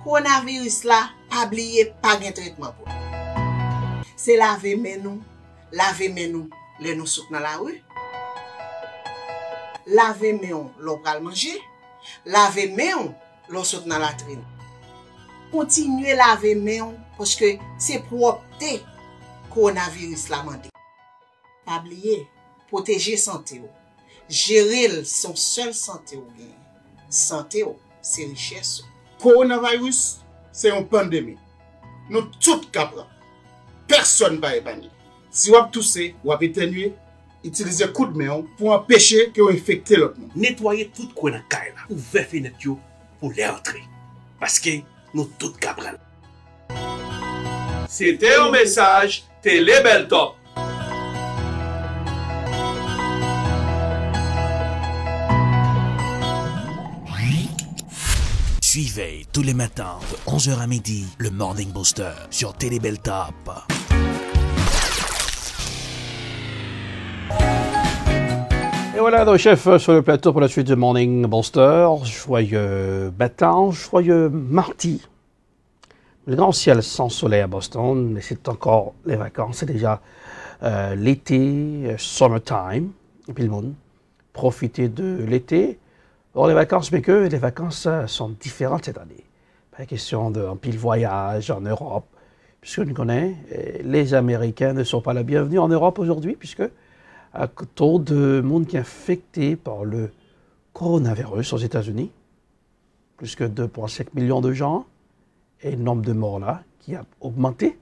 Coronavirus là, pas oublier pas de traitement pour. C'est laver main nous, les nous souk dans la rue. Laver main l'on pral manger, laver main l'on souk dans la latrine. Continuez laver main parce que c'est propreté coronavirus la mandé. Pas oublier, protéger santé ou. Gérer son seul santé ou bien. Santé ou, c'est richesse. Coronavirus, c'est une pandémie. Nous tous capable. Personne va épargner. Si vous avez toussé, vous avez éternué, utilisez coup de main pour empêcher que vous infectez l'autre monde. Nettoyez tout coin dans caille là, ouvrez fenêtre pour les entrer. Parce que nous tous capables. C'était un message Télé Bel Top. Suivez tous les matins de 11h à midi le Morning Booster sur Télé Bel Top. Et voilà, nos chefs sur le plateau pour la suite du Morning Booster. Joyeux matin, joyeux mardi. Le grand ciel sans soleil à Boston, mais c'est encore les vacances, c'est déjà l'été, summertime. Et puis le monde, profitez de l'été. Bon, les vacances, mais que les vacances sont différentes cette année. Pas question d'un pile voyage en Europe, puisque nous connaissons, les Américains ne sont pas la bienvenue en Europe aujourd'hui, puisque à cause de monde qui est infecté par le coronavirus aux États-Unis, plus que 2,5 millions de gens, et le nombre de morts là qui a augmenté.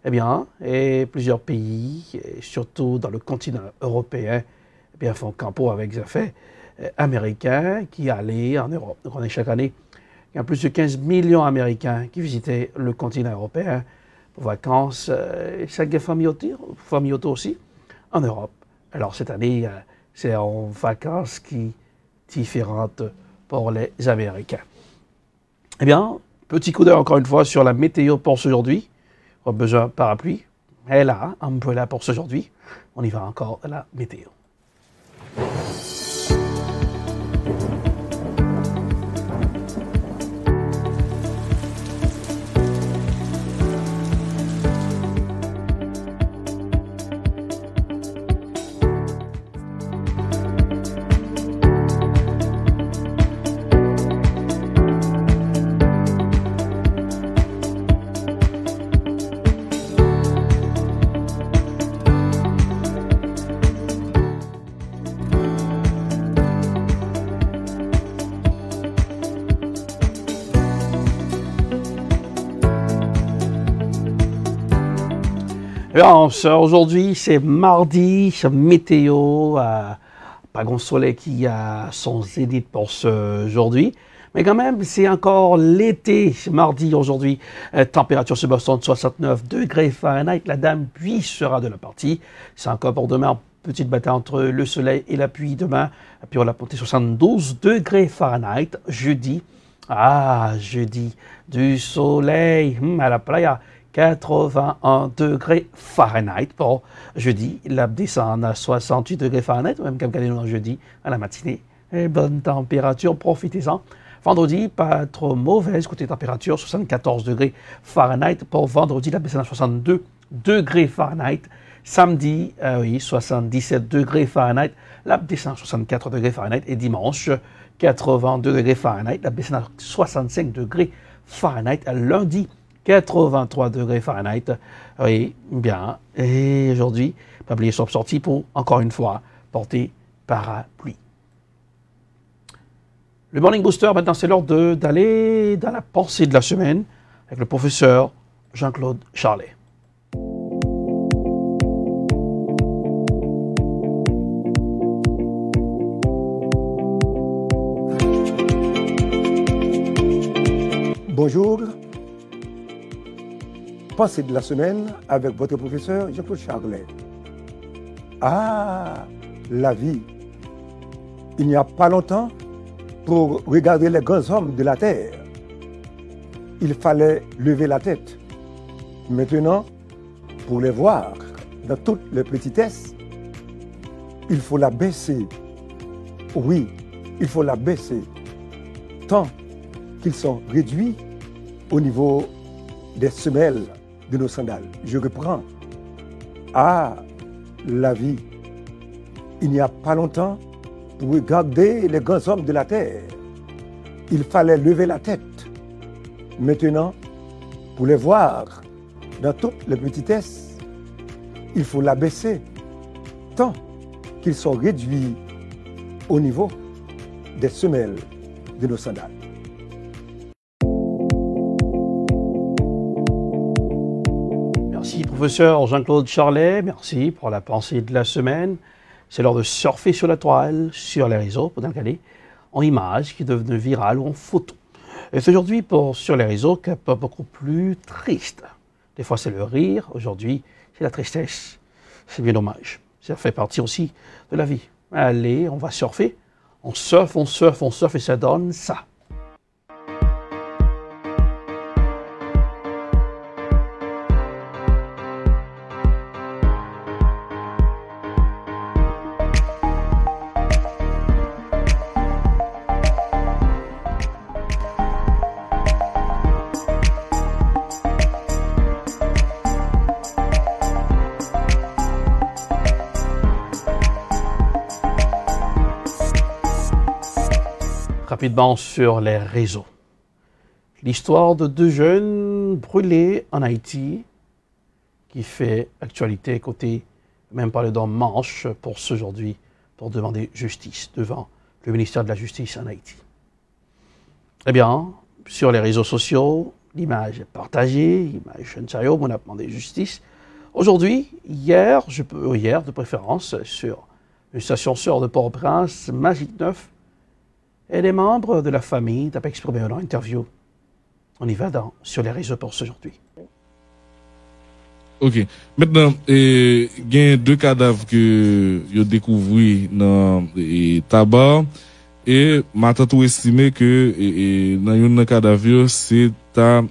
Eh bien, et plusieurs pays, et surtout dans le continent européen, eh bien, font campo avec des affaires américains qui allaient en Europe. Donc, on est chaque année, il y a plus de 15 millions d'Américains qui visitaient le continent européen pour vacances, et chaque famille auto aussi, en Europe. Alors, cette année, c'est en vacances qui différentes pour les Américains. Eh bien, petit coup d'œil encore une fois sur la météo pour aujourd'hui. On a besoin de parapluie. Et là, umbrella pour aujourd'hui. On y va encore à la météo. Aujourd'hui, c'est mardi, c'est météo, pas grand soleil qui a son zénith pour aujourd'hui. Mais quand même, c'est encore l'été, c'est mardi aujourd'hui. Température sur Boston, 69 degrés Fahrenheit. La dame pluie sera de la partie. C'est encore pour demain, petite bataille entre le soleil et la pluie demain. Puis on va monter 72 degrés Fahrenheit. Jeudi, jeudi, du soleil à la playa. 81 degrés Fahrenheit pour jeudi. La descend à 68 degrés Fahrenheit, même comme nous jeudi à la matinée. Et bonne température, profitez-en. Vendredi, pas trop mauvaise côté température, 74 degrés Fahrenheit. Pour vendredi, la descend à 62 degrés Fahrenheit. Samedi, oui, 77 degrés Fahrenheit. La descend à 64 degrés Fahrenheit. Et dimanche, 82 degrés Fahrenheit. La descend à 65 degrés Fahrenheit. Lundi, 83 degrés Fahrenheit. Oui, bien. Et aujourd'hui, pas oublier son sortie pour, encore une fois, porter parapluie. Le Morning Booster, maintenant, c'est l'heure d'aller dans la pensée de la semaine avec le professeur Jean-Claude Charlet. Bonjour. Pensée de la semaine avec votre professeur Jean-Claude Charlet. Ah, la vie. Il n'y a pas longtemps, pour regarder les grands hommes de la terre, il fallait lever la tête. Maintenant, pour les voir dans toutes les petitesses, il faut la baisser. Oui, il faut la baisser, tant qu'ils sont réduits au niveau des semelles de nos sandales. Je reprends. Ah, la vie. Il n'y a pas longtemps, pour regarder les grands hommes de la terre, il fallait lever la tête. Maintenant, pour les voir dans toutes les petitesses, il faut la baisser, tant qu'ils sont réduits au niveau des semelles de nos sandales. Merci, professeur Jean-Claude Charlet. Merci pour la pensée de la semaine. C'est l'heure de surfer sur la toile, sur les réseaux, pour regarder en images qui deviennent virales ou en photos. Et c'est aujourd'hui, sur les réseaux, qu'un peu beaucoup plus triste. Des fois, c'est le rire. Aujourd'hui, c'est la tristesse. C'est bien dommage. Ça fait partie aussi de la vie. Allez, on va surfer. On surfe, on surfe, on surfe et ça donne ça. Rapidement sur les réseaux. L'histoire de deux jeunes brûlés en Haïti qui fait actualité côté, même parler dans Manche pour ce aujourd'hui, pour demander justice devant le ministère de la Justice en Haïti. Eh bien, sur les réseaux sociaux, l'image est partagée, l'image Chenchayo, on a demandé justice. Aujourd'hui, hier de préférence, sur une station sœur de Port-au-Prince, Magique 9, et les membres de la famille d'Apex exprimé dans l'interview. On y va sur les réseaux pour aujourd'hui. Ok. Maintenant, il y a deux cadavres que vous découvrez dans le tabac. Et maintenant, tout estimé que dans un cadavre, c'est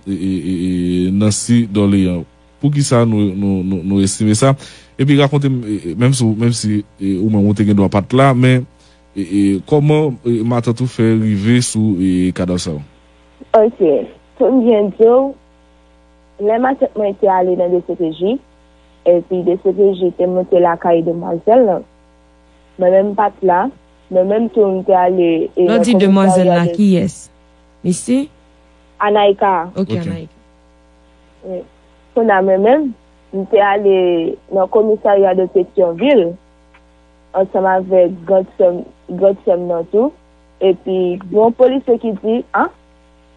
Nancy d'Orléans. Pour qui ça nous estimons ça? Et puis racontez, même si ou même on ne doit pas être là, mais comment Matatou fait arriver sous cadavre ça? Ok, comme bien dit, les Matatou étaient allés dans des CPJ, et puis des CPJ étaient montés la caille de Marcel, mais même pas là, mais même tout on était allé. On dit demoiselle là qui est? Ici? Anaïka. Ok, Anaïka. Oui. On a même, on était allé dans le commissariat de Pétionville, ensemble avec Godson dans tout. Et puis, bon policier qui dit, hein,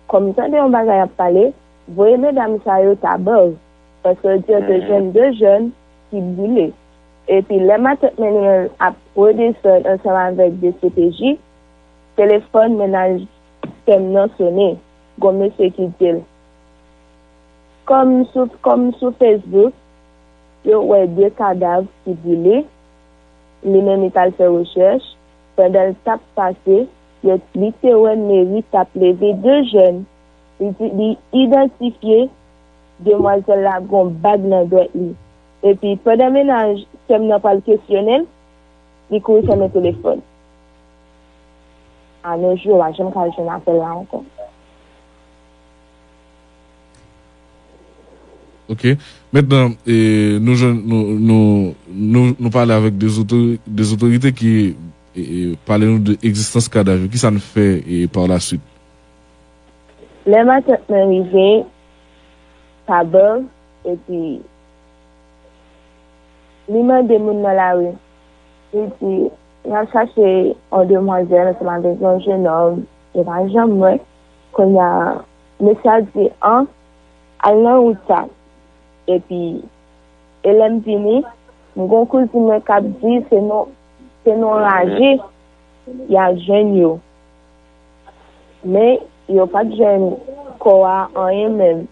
comme ça, on va parler, voyez mesdames, ça y est tabac. Parce que deux jeunes qui brûlaient. Et puis, les matins, a produit ensemble avec des CPJ, téléphone, ménage, non sonné, comme monsieur qui dit. Comme sur Facebook, il y a deux cadavres qui brûlaient. Les fait recherche. Pendant le tape passé, il y a littéralement mairie tape levé deux jeunes. Il identifié demoiselle la gon bag dans doit li. Et puis pendant ménage, si on n'a pas le questionnel, il court sur le téléphone. À nos jours, j'aime quand je m'appelle là encore. Ok. Maintenant, nous parlons avec des autorités qui parlent de l'existence cadavre. Qui ça nous fait par la suite? Les matins arrivés, tabac, et puis, l'image des gens dans la rue. Et puis, il a cherché une demoiselle, avec un jeune homme, et pas jamais, qu'on a, monsieur a dit, allons où ça? Et puis, elle aime venir, mon cousin m'a dit, c'est non ragé, il y a jeune yo. Mais, il n'y a pas de jeune quoi en même.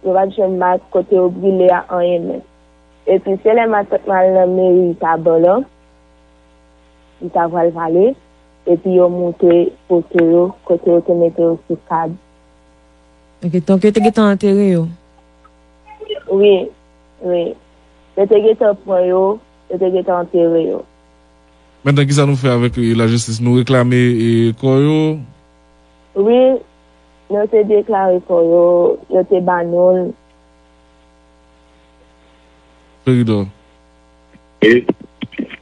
Il n'y a pas de jeune marque côté brûlé en même. Et puis, c'est les matins dans la mairie tabala, il t'a valé, et puis il a monté côté autométéo sur cadre. Ok, donc tu es enterré yo? Oui. Je suis enterré yo. Maintenant, qu'est-ce que ça nous fait avec la justice? Nous réclamer quoi yo? Oui, nous avons déclaré quoi yo, nous avons banol. Président.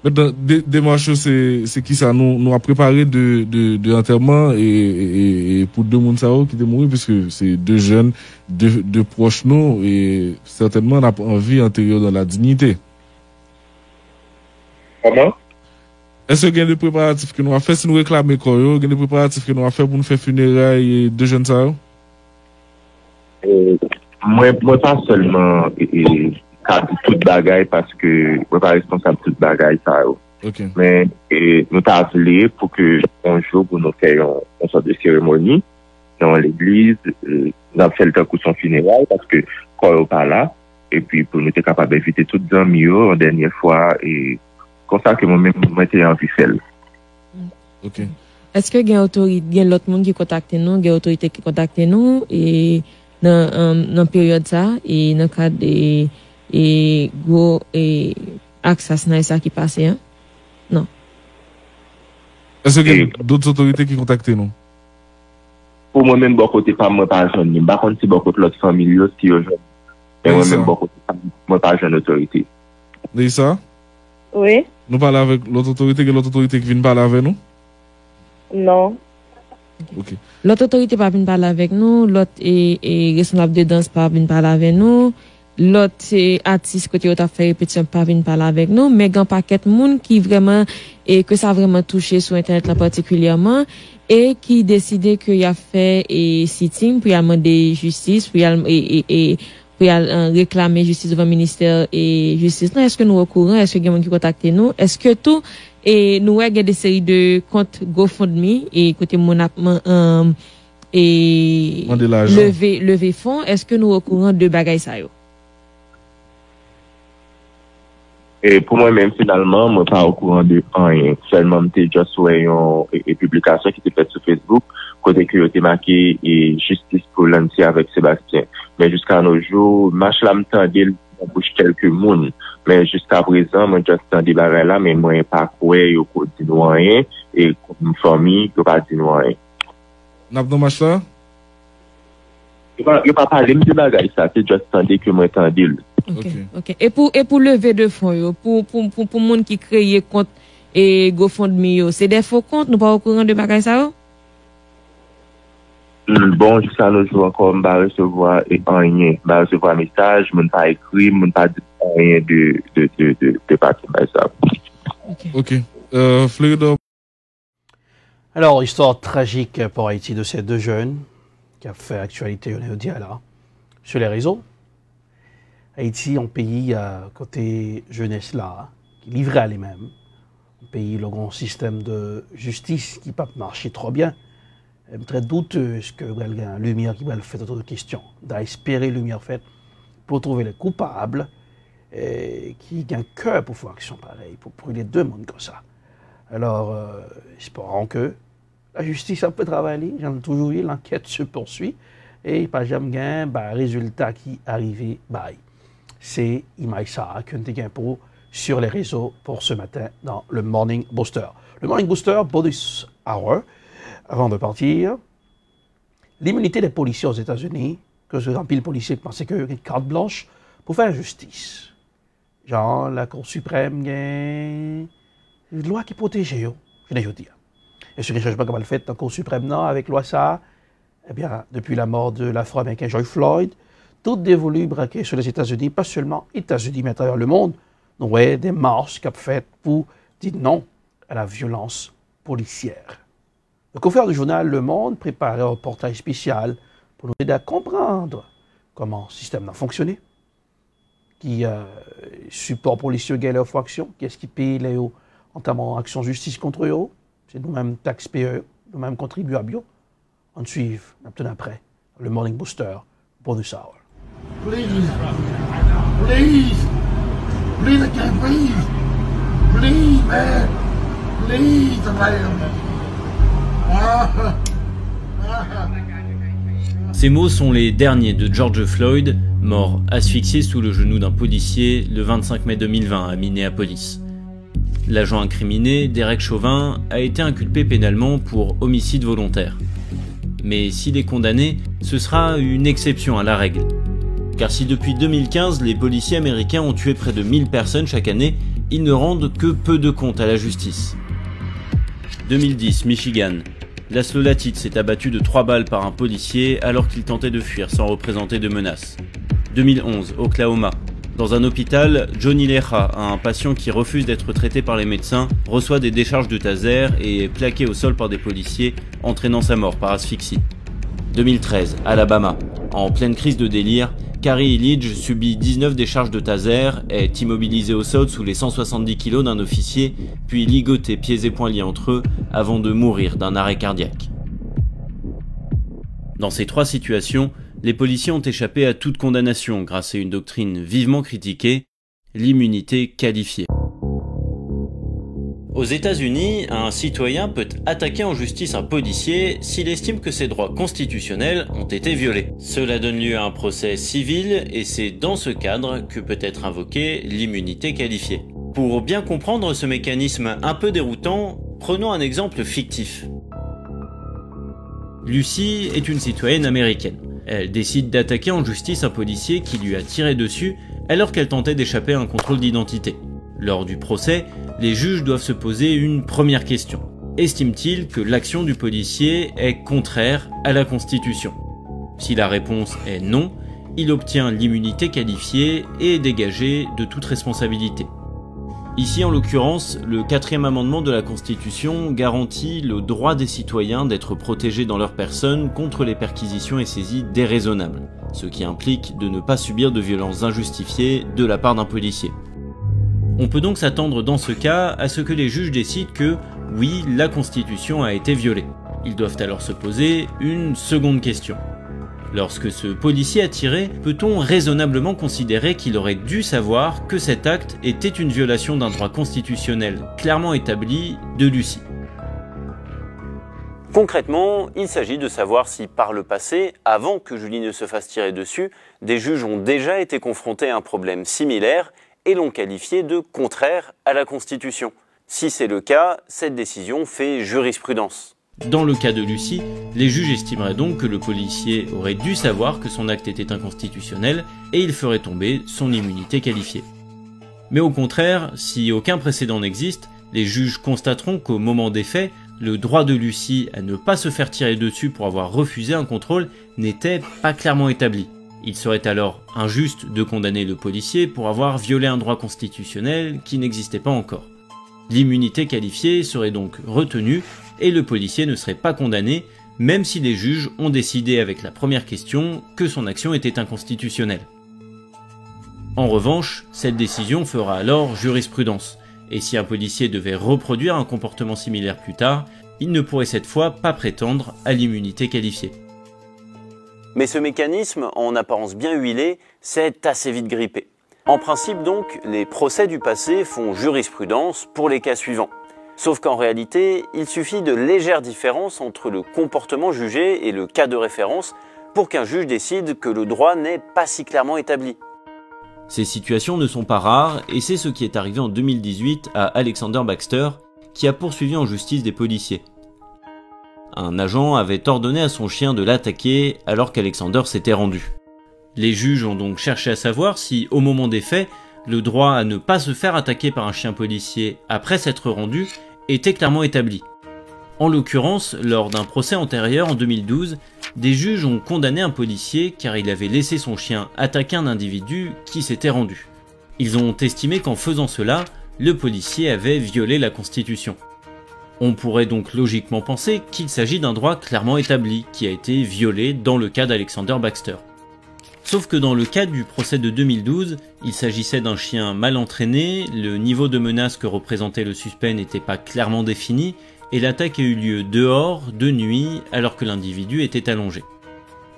Maintenant, démarche, c'est qui ça? Nous a préparé de enterrement et pour deux personnes qui étaient morts, puisque c'est deux jeunes, deux proches nous, et certainement on a envie d'enterrer dans la dignité. Comment? Est-ce qu'il y a des préparatifs que nous avons fait si nous réclamons quoi? Il y a des préparatifs que nous avons fait pour nous faire funérailles et deux jeunes ça? Moi, pas seulement toute bagaille parce que je suis pas responsable de toute bagaille ça. Okay. Mais nous t'avons appelé pour que un jour pour nous faire une sorte de cérémonie dans l'église, nous avons fait le temps de son funérail parce que quand on pas là, et puis pour nous être capable d'inviter toutes les amis en dernière fois, et comme ça que moi-même, j'étais en vie seule. Ok. Est-ce que il y a l'autre monde qui contacte nous, il y a autorité qui contacte nous, et dans la période ça, et dans le cadre de gros assassinat ça qui passe, hein? Non. Est-ce qu'il y a d'autres autorités qui contactent nous? Pour moi-même, beaucoup de pas moi pas jeune. Par contre, si beaucoup de l'autre famille qui est jeune. Mais moi-même, beaucoup de moi pas jeune autorité. Dis ça? Oui. Nous parlons avec l'autre autorité, que l'autre autorité qui vient parler avec nous? Non. Ok. L'autre autorité pas vient parler avec nous, l'autre est responsable de danse pas vient parler avec nous, l'autre artiste côté autre fait répétition pas vient parler avec nous, mais grand paquet de monde qui vraiment et que ça a vraiment touché sur internet là particulièrement et qui décidé qu'il a fait sitting pour y demander justice pour réclamer justice devant le ministère et justice. Non, est-ce que nous au courant, est-ce que quelqu'un qui contacte nous, est-ce que tout et nous avons des séries de comptes GoFundMe et côté mon et lever fonds, est-ce que nous au courant de bagaille ça yo? Et pour moi-même, finalement, moi pas au courant de rien. Seulement, j'étais juste sur une publication qui était faite sur Facebook, côté que j'étais marqué et justice pour l'anti avec Sébastien. Mais jusqu'à nos jours, match là, m'tendait bouche quelques monde. Mais jusqu'à présent, moi, juste entendu barre là, mais moi, pas quoi, yo ko dit rien, et comme famille, yo pas dit rien. N'a pas de match là? Yo pas parlé de bagaille ça, c'est juste entendu que moi entendu. Ok. Et pour lever de fonds yo, pour monde qui crée compte et GoFundMe yo, c'est des faux comptes, nous pas au courant de bagaille ça yo? Bon, jusqu'à nos jours encore, je vais recevoir rien. Je vais recevoir un message, je ne vais pas écrire, je ne vais pas dire rien de partir de ça. Ok. Florida. Alors, histoire tragique pour Haïti de ces deux jeunes qui a fait actualité au Diala sur les réseaux. Haïti, un pays côté jeunesse là, qui livrait à lui-même. Un pays, le grand système de justice qui ne peut pas marcher trop bien. Très douteux que la lumière qui va le faire d'autres questions. D'espérer lumière faite pour trouver les coupables qui ont un cœur pour faire action pareille, pour brûler deux mondes comme ça. Alors, espérons que la justice a peu travaillé, j'en ai toujours eu, l'enquête se poursuit et pas jamais un résultat qui arrivé. C'est image ça qu'on a pour sur les réseaux pour ce matin dans le Morning Booster. Le Morning Booster, bonus hour, avant de partir. L'immunité des policiers aux États-Unis, que ce grand pile policier pensait qu'il y a une carte blanche pour faire justice. Genre, la Cour suprême, il y a une loi qui protège, je n'ai pas dire. Et ce que je ne sais pas comment le fait dans la Cour suprême, non, avec loi ça, eh bien, depuis la mort de l'Afro-Américain George Floyd, tout dévolu braqué sur les États-Unis, pas seulement États-Unis, mais à travers le monde, nous voyons des marches qu'a fait pour dire non à la violence policière. Le confrère du journal Le Monde préparait un reportage spécial pour nous aider à comprendre comment le système a fonctionné, qui support policiers gagnent leur fraction, qui est-ce qui paye les hauts, notamment action justice contre eux, c'est nous-mêmes taxpayeurs, nous-mêmes contribuables. On suit, maintenant après, le Morning Booster, bonus hour. Please, please, please, I can't breathe. Please, man, please, Ces mots sont les derniers de George Floyd, mort asphyxié sous le genou d'un policier le 25 mai 2020 à Minneapolis. L'agent incriminé, Derek Chauvin, a été inculpé pénalement pour homicide volontaire. Mais s'il est condamné, ce sera une exception à la règle. Car si depuis 2015, les policiers américains ont tué près de 1000 personnes chaque année, ils ne rendent que peu de comptes à la justice. 2010, Michigan. Laszlo Latic s'est abattu de 3 balles par un policier alors qu'il tentait de fuir sans représenter de menace. 2011, Oklahoma. Dans un hôpital, Johnny Leja, un patient qui refuse d'être traité par les médecins, reçoit des décharges de taser et est plaqué au sol par des policiers, entraînant sa mort par asphyxie. 2013, Alabama. En pleine crise de délire, Carrie Illich subit 19 décharges de taser, est immobilisé au sol sous les 170 kg d'un officier, puis ligoté pieds et poings liés entre eux, avant de mourir d'un arrêt cardiaque. Dans ces 3 situations, les policiers ont échappé à toute condamnation grâce à une doctrine vivement critiquée, l'immunité qualifiée. Aux États-Unis, un citoyen peut attaquer en justice un policier s'il estime que ses droits constitutionnels ont été violés. Cela donne lieu à un procès civil et c'est dans ce cadre que peut être invoquée l'immunité qualifiée. Pour bien comprendre ce mécanisme un peu déroutant, prenons un exemple fictif. Lucy est une citoyenne américaine. Elle décide d'attaquer en justice un policier qui lui a tiré dessus alors qu'elle tentait d'échapper à un contrôle d'identité. Lors du procès, les juges doivent se poser une première question. Estime-t-il que l'action du policier est contraire à la Constitution? Si la réponse est non, il obtient l'immunité qualifiée et est dégagé de toute responsabilité. Ici, en l'occurrence, le 4e amendement de la Constitution garantit le droit des citoyens d'être protégés dans leur personne contre les perquisitions et saisies déraisonnables, ce qui implique de ne pas subir de violences injustifiées de la part d'un policier. On peut donc s'attendre dans ce cas à ce que les juges décident que, oui, la Constitution a été violée. Ils doivent alors se poser une seconde question. Lorsque ce policier a tiré, peut-on raisonnablement considérer qu'il aurait dû savoir que cet acte était une violation d'un droit constitutionnel clairement établi de Lucy? Concrètement, il s'agit de savoir si par le passé, avant que Julie ne se fasse tirer dessus, des juges ont déjà été confrontés à un problème similaire et l'ont qualifié de contraire à la Constitution. Si c'est le cas, cette décision fait jurisprudence. Dans le cas de Lucy, les juges estimeraient donc que le policier aurait dû savoir que son acte était inconstitutionnel et il ferait tomber son immunité qualifiée. Mais au contraire, si aucun précédent n'existe, les juges constateront qu'au moment des faits, le droit de Lucy à ne pas se faire tirer dessus pour avoir refusé un contrôle n'était pas clairement établi. Il serait alors injuste de condamner le policier pour avoir violé un droit constitutionnel qui n'existait pas encore. L'immunité qualifiée serait donc retenue et le policier ne serait pas condamné, même si les juges ont décidé avec la première question que son action était inconstitutionnelle. En revanche, cette décision fera alors jurisprudence, et si un policier devait reproduire un comportement similaire plus tard, il ne pourrait cette fois pas prétendre à l'immunité qualifiée. Mais ce mécanisme, en apparence bien huilé, s'est assez vite grippé. En principe donc, les procès du passé font jurisprudence pour les cas suivants. Sauf qu'en réalité, il suffit de légères différences entre le comportement jugé et le cas de référence pour qu'un juge décide que le droit n'est pas si clairement établi. Ces situations ne sont pas rares et c'est ce qui est arrivé en 2018 à Alexander Baxter, qui a poursuivi en justice des policiers. Un agent avait ordonné à son chien de l'attaquer alors qu'Alexander s'était rendu. Les juges ont donc cherché à savoir si, au moment des faits, le droit à ne pas se faire attaquer par un chien policier après s'être rendu était clairement établi. En l'occurrence, lors d'un procès antérieur en 2012, des juges ont condamné un policier car il avait laissé son chien attaquer un individu qui s'était rendu. Ils ont estimé qu'en faisant cela, le policier avait violé la Constitution. On pourrait donc logiquement penser qu'il s'agit d'un droit clairement établi qui a été violé dans le cas d'Alexander Baxter. Sauf que dans le cas du procès de 2012, il s'agissait d'un chien mal entraîné, le niveau de menace que représentait le suspect n'était pas clairement défini, et l'attaque a eu lieu dehors, de nuit, alors que l'individu était allongé.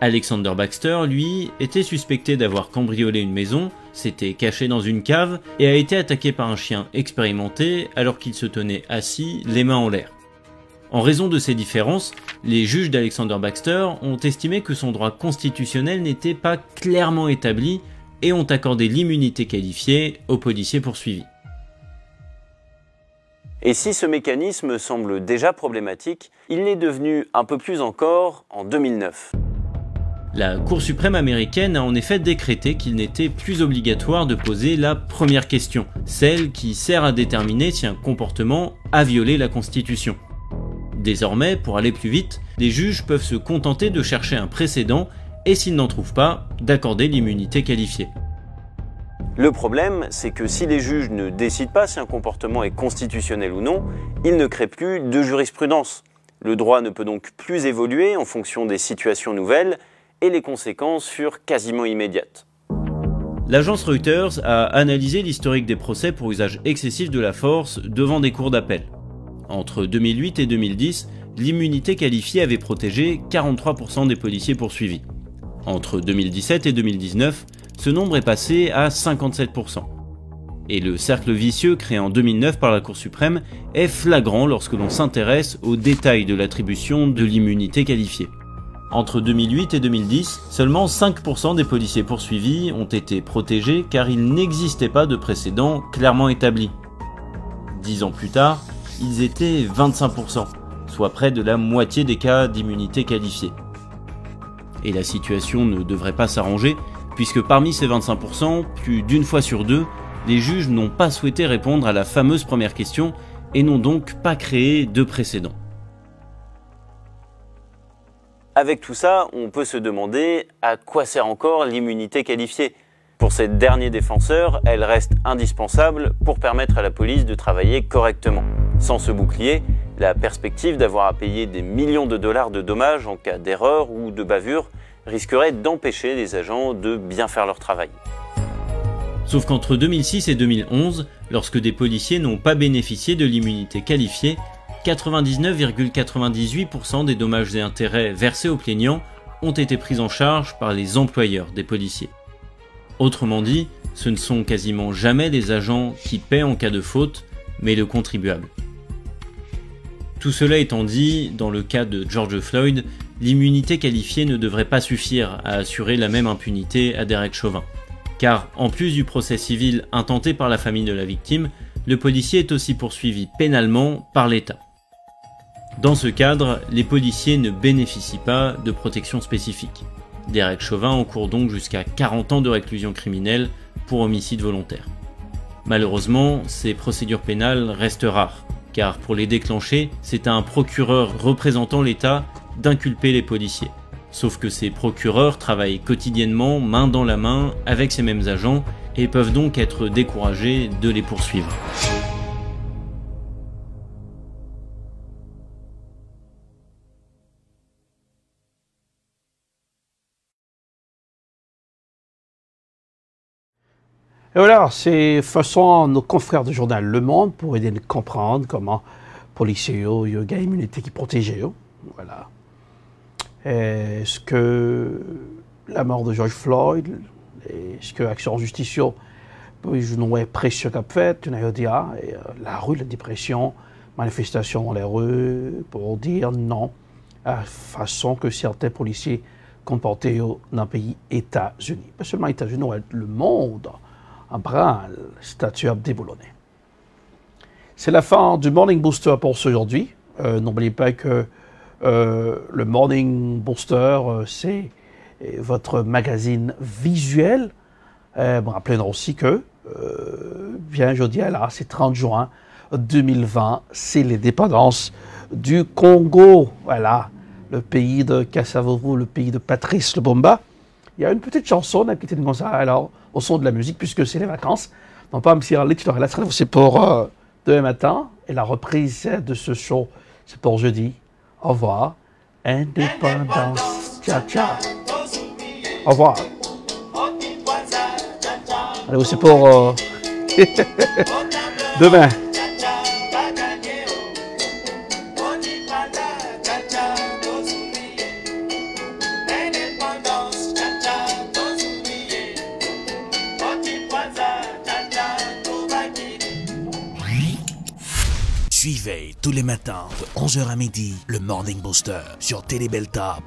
Alexander Baxter, lui, était suspecté d'avoir cambriolé une maison, s'était caché dans une cave et a été attaqué par un chien expérimenté alors qu'il se tenait assis, les mains en l'air. En raison de ces différences, les juges d'Alexander Baxter ont estimé que son droit constitutionnel n'était pas clairement établi et ont accordé l'immunité qualifiée aux policiers poursuivis. Et si ce mécanisme semble déjà problématique, il l'est devenu un peu plus encore en 2009. La Cour suprême américaine a en effet décrété qu'il n'était plus obligatoire de poser la première question, celle qui sert à déterminer si un comportement a violé la Constitution. Désormais, pour aller plus vite, les juges peuvent se contenter de chercher un précédent et s'ils n'en trouvent pas, d'accorder l'immunité qualifiée. Le problème, c'est que si les juges ne décident pas si un comportement est constitutionnel ou non, ils ne créent plus de jurisprudence. Le droit ne peut donc plus évoluer en fonction des situations nouvelles et les conséquences furent quasiment immédiates. L'agence Reuters a analysé l'historique des procès pour usage excessif de la force devant des cours d'appel. Entre 2008 et 2010, l'immunité qualifiée avait protégé 43% des policiers poursuivis. Entre 2017 et 2019, ce nombre est passé à 57%. Et le cercle vicieux créé en 2009 par la Cour suprême est flagrant lorsque l'on s'intéresse aux détails de l'attribution de l'immunité qualifiée. Entre 2008 et 2010, seulement 5% des policiers poursuivis ont été protégés car il n'existait pas de précédent clairement établi. 10 ans plus tard, ils étaient 25%, soit près de la moitié des cas d'immunité qualifiée. Et la situation ne devrait pas s'arranger, puisque parmi ces 25%, plus d'une fois sur deux, les juges n'ont pas souhaité répondre à la fameuse première question et n'ont donc pas créé de précédent. Avec tout ça, on peut se demander à quoi sert encore l'immunité qualifiée. Pour ces derniers défenseurs, elle reste indispensable pour permettre à la police de travailler correctement. Sans ce bouclier, la perspective d'avoir à payer des millions de dollars de dommages en cas d'erreur ou de bavure risquerait d'empêcher les agents de bien faire leur travail. Sauf qu'entre 2006 et 2011, lorsque des policiers n'ont pas bénéficié de l'immunité qualifiée, 99,98% des dommages et intérêts versés aux plaignants ont été pris en charge par les employeurs des policiers. Autrement dit, ce ne sont quasiment jamais les agents qui paient en cas de faute, mais le contribuable. Tout cela étant dit, dans le cas de George Floyd, l'immunité qualifiée ne devrait pas suffire à assurer la même impunité à Derek Chauvin. Car, en plus du procès civil intenté par la famille de la victime, le policier est aussi poursuivi pénalement par l'État. Dans ce cadre, les policiers ne bénéficient pas de protection spécifique. Derek Chauvin encourt donc jusqu'à 40 ans de réclusion criminelle pour homicide volontaire. Malheureusement, ces procédures pénales restent rares, car pour les déclencher, c'est à un procureur représentant l'État d'inculper les policiers. Sauf que ces procureurs travaillent quotidiennement main dans la main avec ces mêmes agents et peuvent donc être découragés de les poursuivre. Et voilà, c'est façon nos confrères du journal Le Monde pour aider à comprendre comment les policiers ont une immunité qui protège. Voilà. Est-ce que la mort de George Floyd, est-ce que l'action en justice, je n'aurais pression qu'a fait, la rue, la dépression, manifestation dans les rues pour dire non à la façon que certains policiers comporté dans le pays États-Unis. Pas seulement États-Unis, le monde en branle, statut déboulonné. C'est la fin du Morning Booster pour aujourd'hui. N'oubliez pas que le Morning Booster, c'est votre magazine visuel. Rappelez-nous aussi que, bien jeudi, là, c'est 30 juin 2020, c'est l'indépendance du Congo. Voilà, le pays de Kasavubu, le pays de Patrice Lumumba. Il y a une petite chanson qui était comme ça, alors, au son de la musique, puisque c'est les vacances. Non pas M. Harley, c'est pour demain matin. Et la reprise de ce show, c'est pour jeudi. Au revoir. Indépendance. Ciao, ciao. Au revoir. Allez, c'est pour demain. Suivez tous les matins de 11h à midi le Morning Booster sur Télébel Top.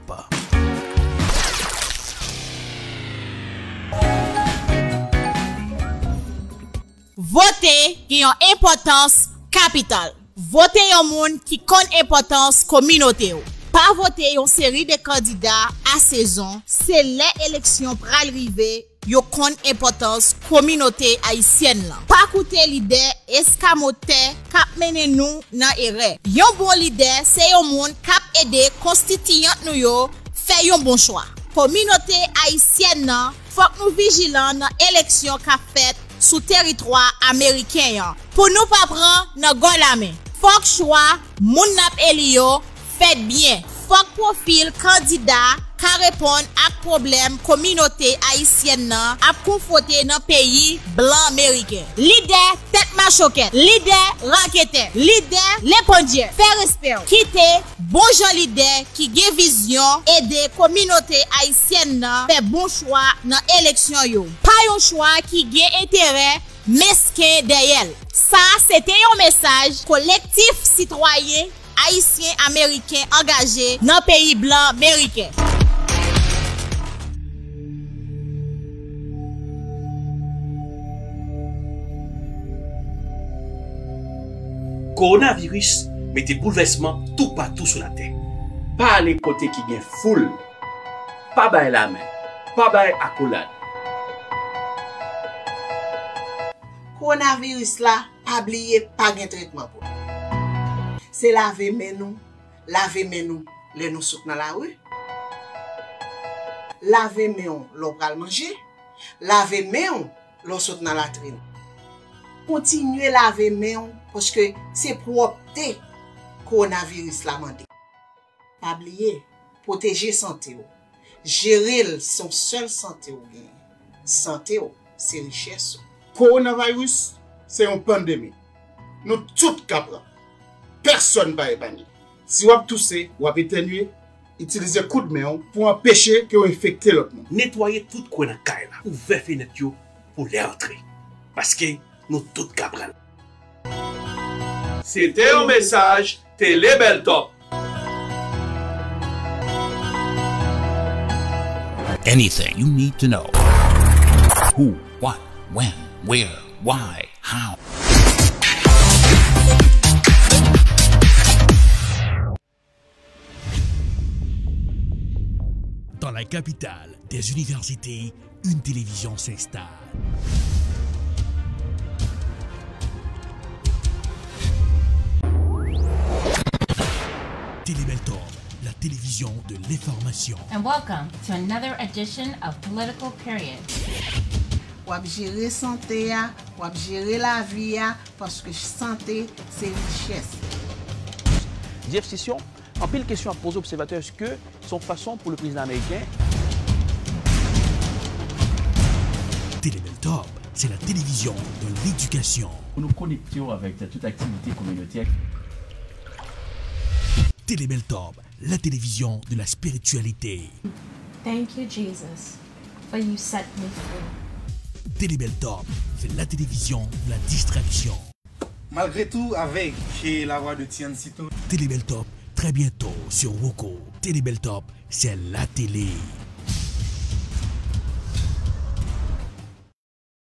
Voter qui a une importance capitale. Voter un monde qui connaît importance communauté. Pas voter une série de candidats à saison, c'est l'élection pour arriver. Yo kon importance communauté haïtienne là. Pas coûter leader escamoté k'ap mène nous nan erreur. Yon bon leader c'est yon moun k'ap aider constituant nous yo fait yon bon choix. Communauté haïtienne nan faut que nous vigilant dans élection qu'a fait sous territoire américain pour nous pas prendre nan gon la main. Faut que choix moun nap elio fait bien. Faut que profil candidat ka répondre à problème communauté haïtienne nan a confronté dans pays blanc américain. Leader tête machoquette, leader raquette, leader l'épondier, fait respect, quitter bon gens leader qui gen vision aider communauté haïtienne nan fait bon choix dans élection yo. Pas un choix qui gen intérêt mesquin derrière. Ça c'était un message collectif citoyen haïtien américain engagé dans pays blanc américain. Coronavirus mette bouleversement tout partout sur la terre. Pas les côtés qui gagne foule, pas bailler la main, pas bailler accolade. Coronavirus là, pas oublier pas de traitement pour. C'est laver nous, les nous souk dans la rue. Laver mains l'opral manger, laver mains l'on saute dans la latrine. Continuez laver mains parce que c'est propreté coronavirus la mande. Pas oublier, protéger santé ou. Gérer son seul santé ou bien. Santé ou, c'est richesse. Coronavirus, c'est une pandémie. Nous tous capable. Personne ne va épargner. Si vous avez toussé, vous avez éternué, utilisez coup de main pour empêcher que vous infectez l'autre monde. Nettoyez tout coin dans caille là, ouvrez fenêtre pour les entrer. Parce que nous tous cabral. C'était un message Télébel Top. Anything you need to know. Who, what, when, where, why, how. Dans la capitale des universités, une télévision s'installe. Télébel Top, la télévision de l'information. And welcome to another edition of Political Period. Wap gérer santé, wap gérer la vie, parce que santé, c'est richesse. Jeff Session, en pile question à poser aux observateurs, est-ce que son façon pour le président américain? Télébel Top, c'est la télévision de l'éducation. Nous nous connections avec toute activité communautaire. Télébel Top, la télévision de la spiritualité. Thank you, Jesus, for you set me free. Télébel Top, c'est la télévision de la distraction. Malgré tout, avec la voix de Tian Sito. Télébel Top, très bientôt sur Woko. Télébel Top, c'est la télé.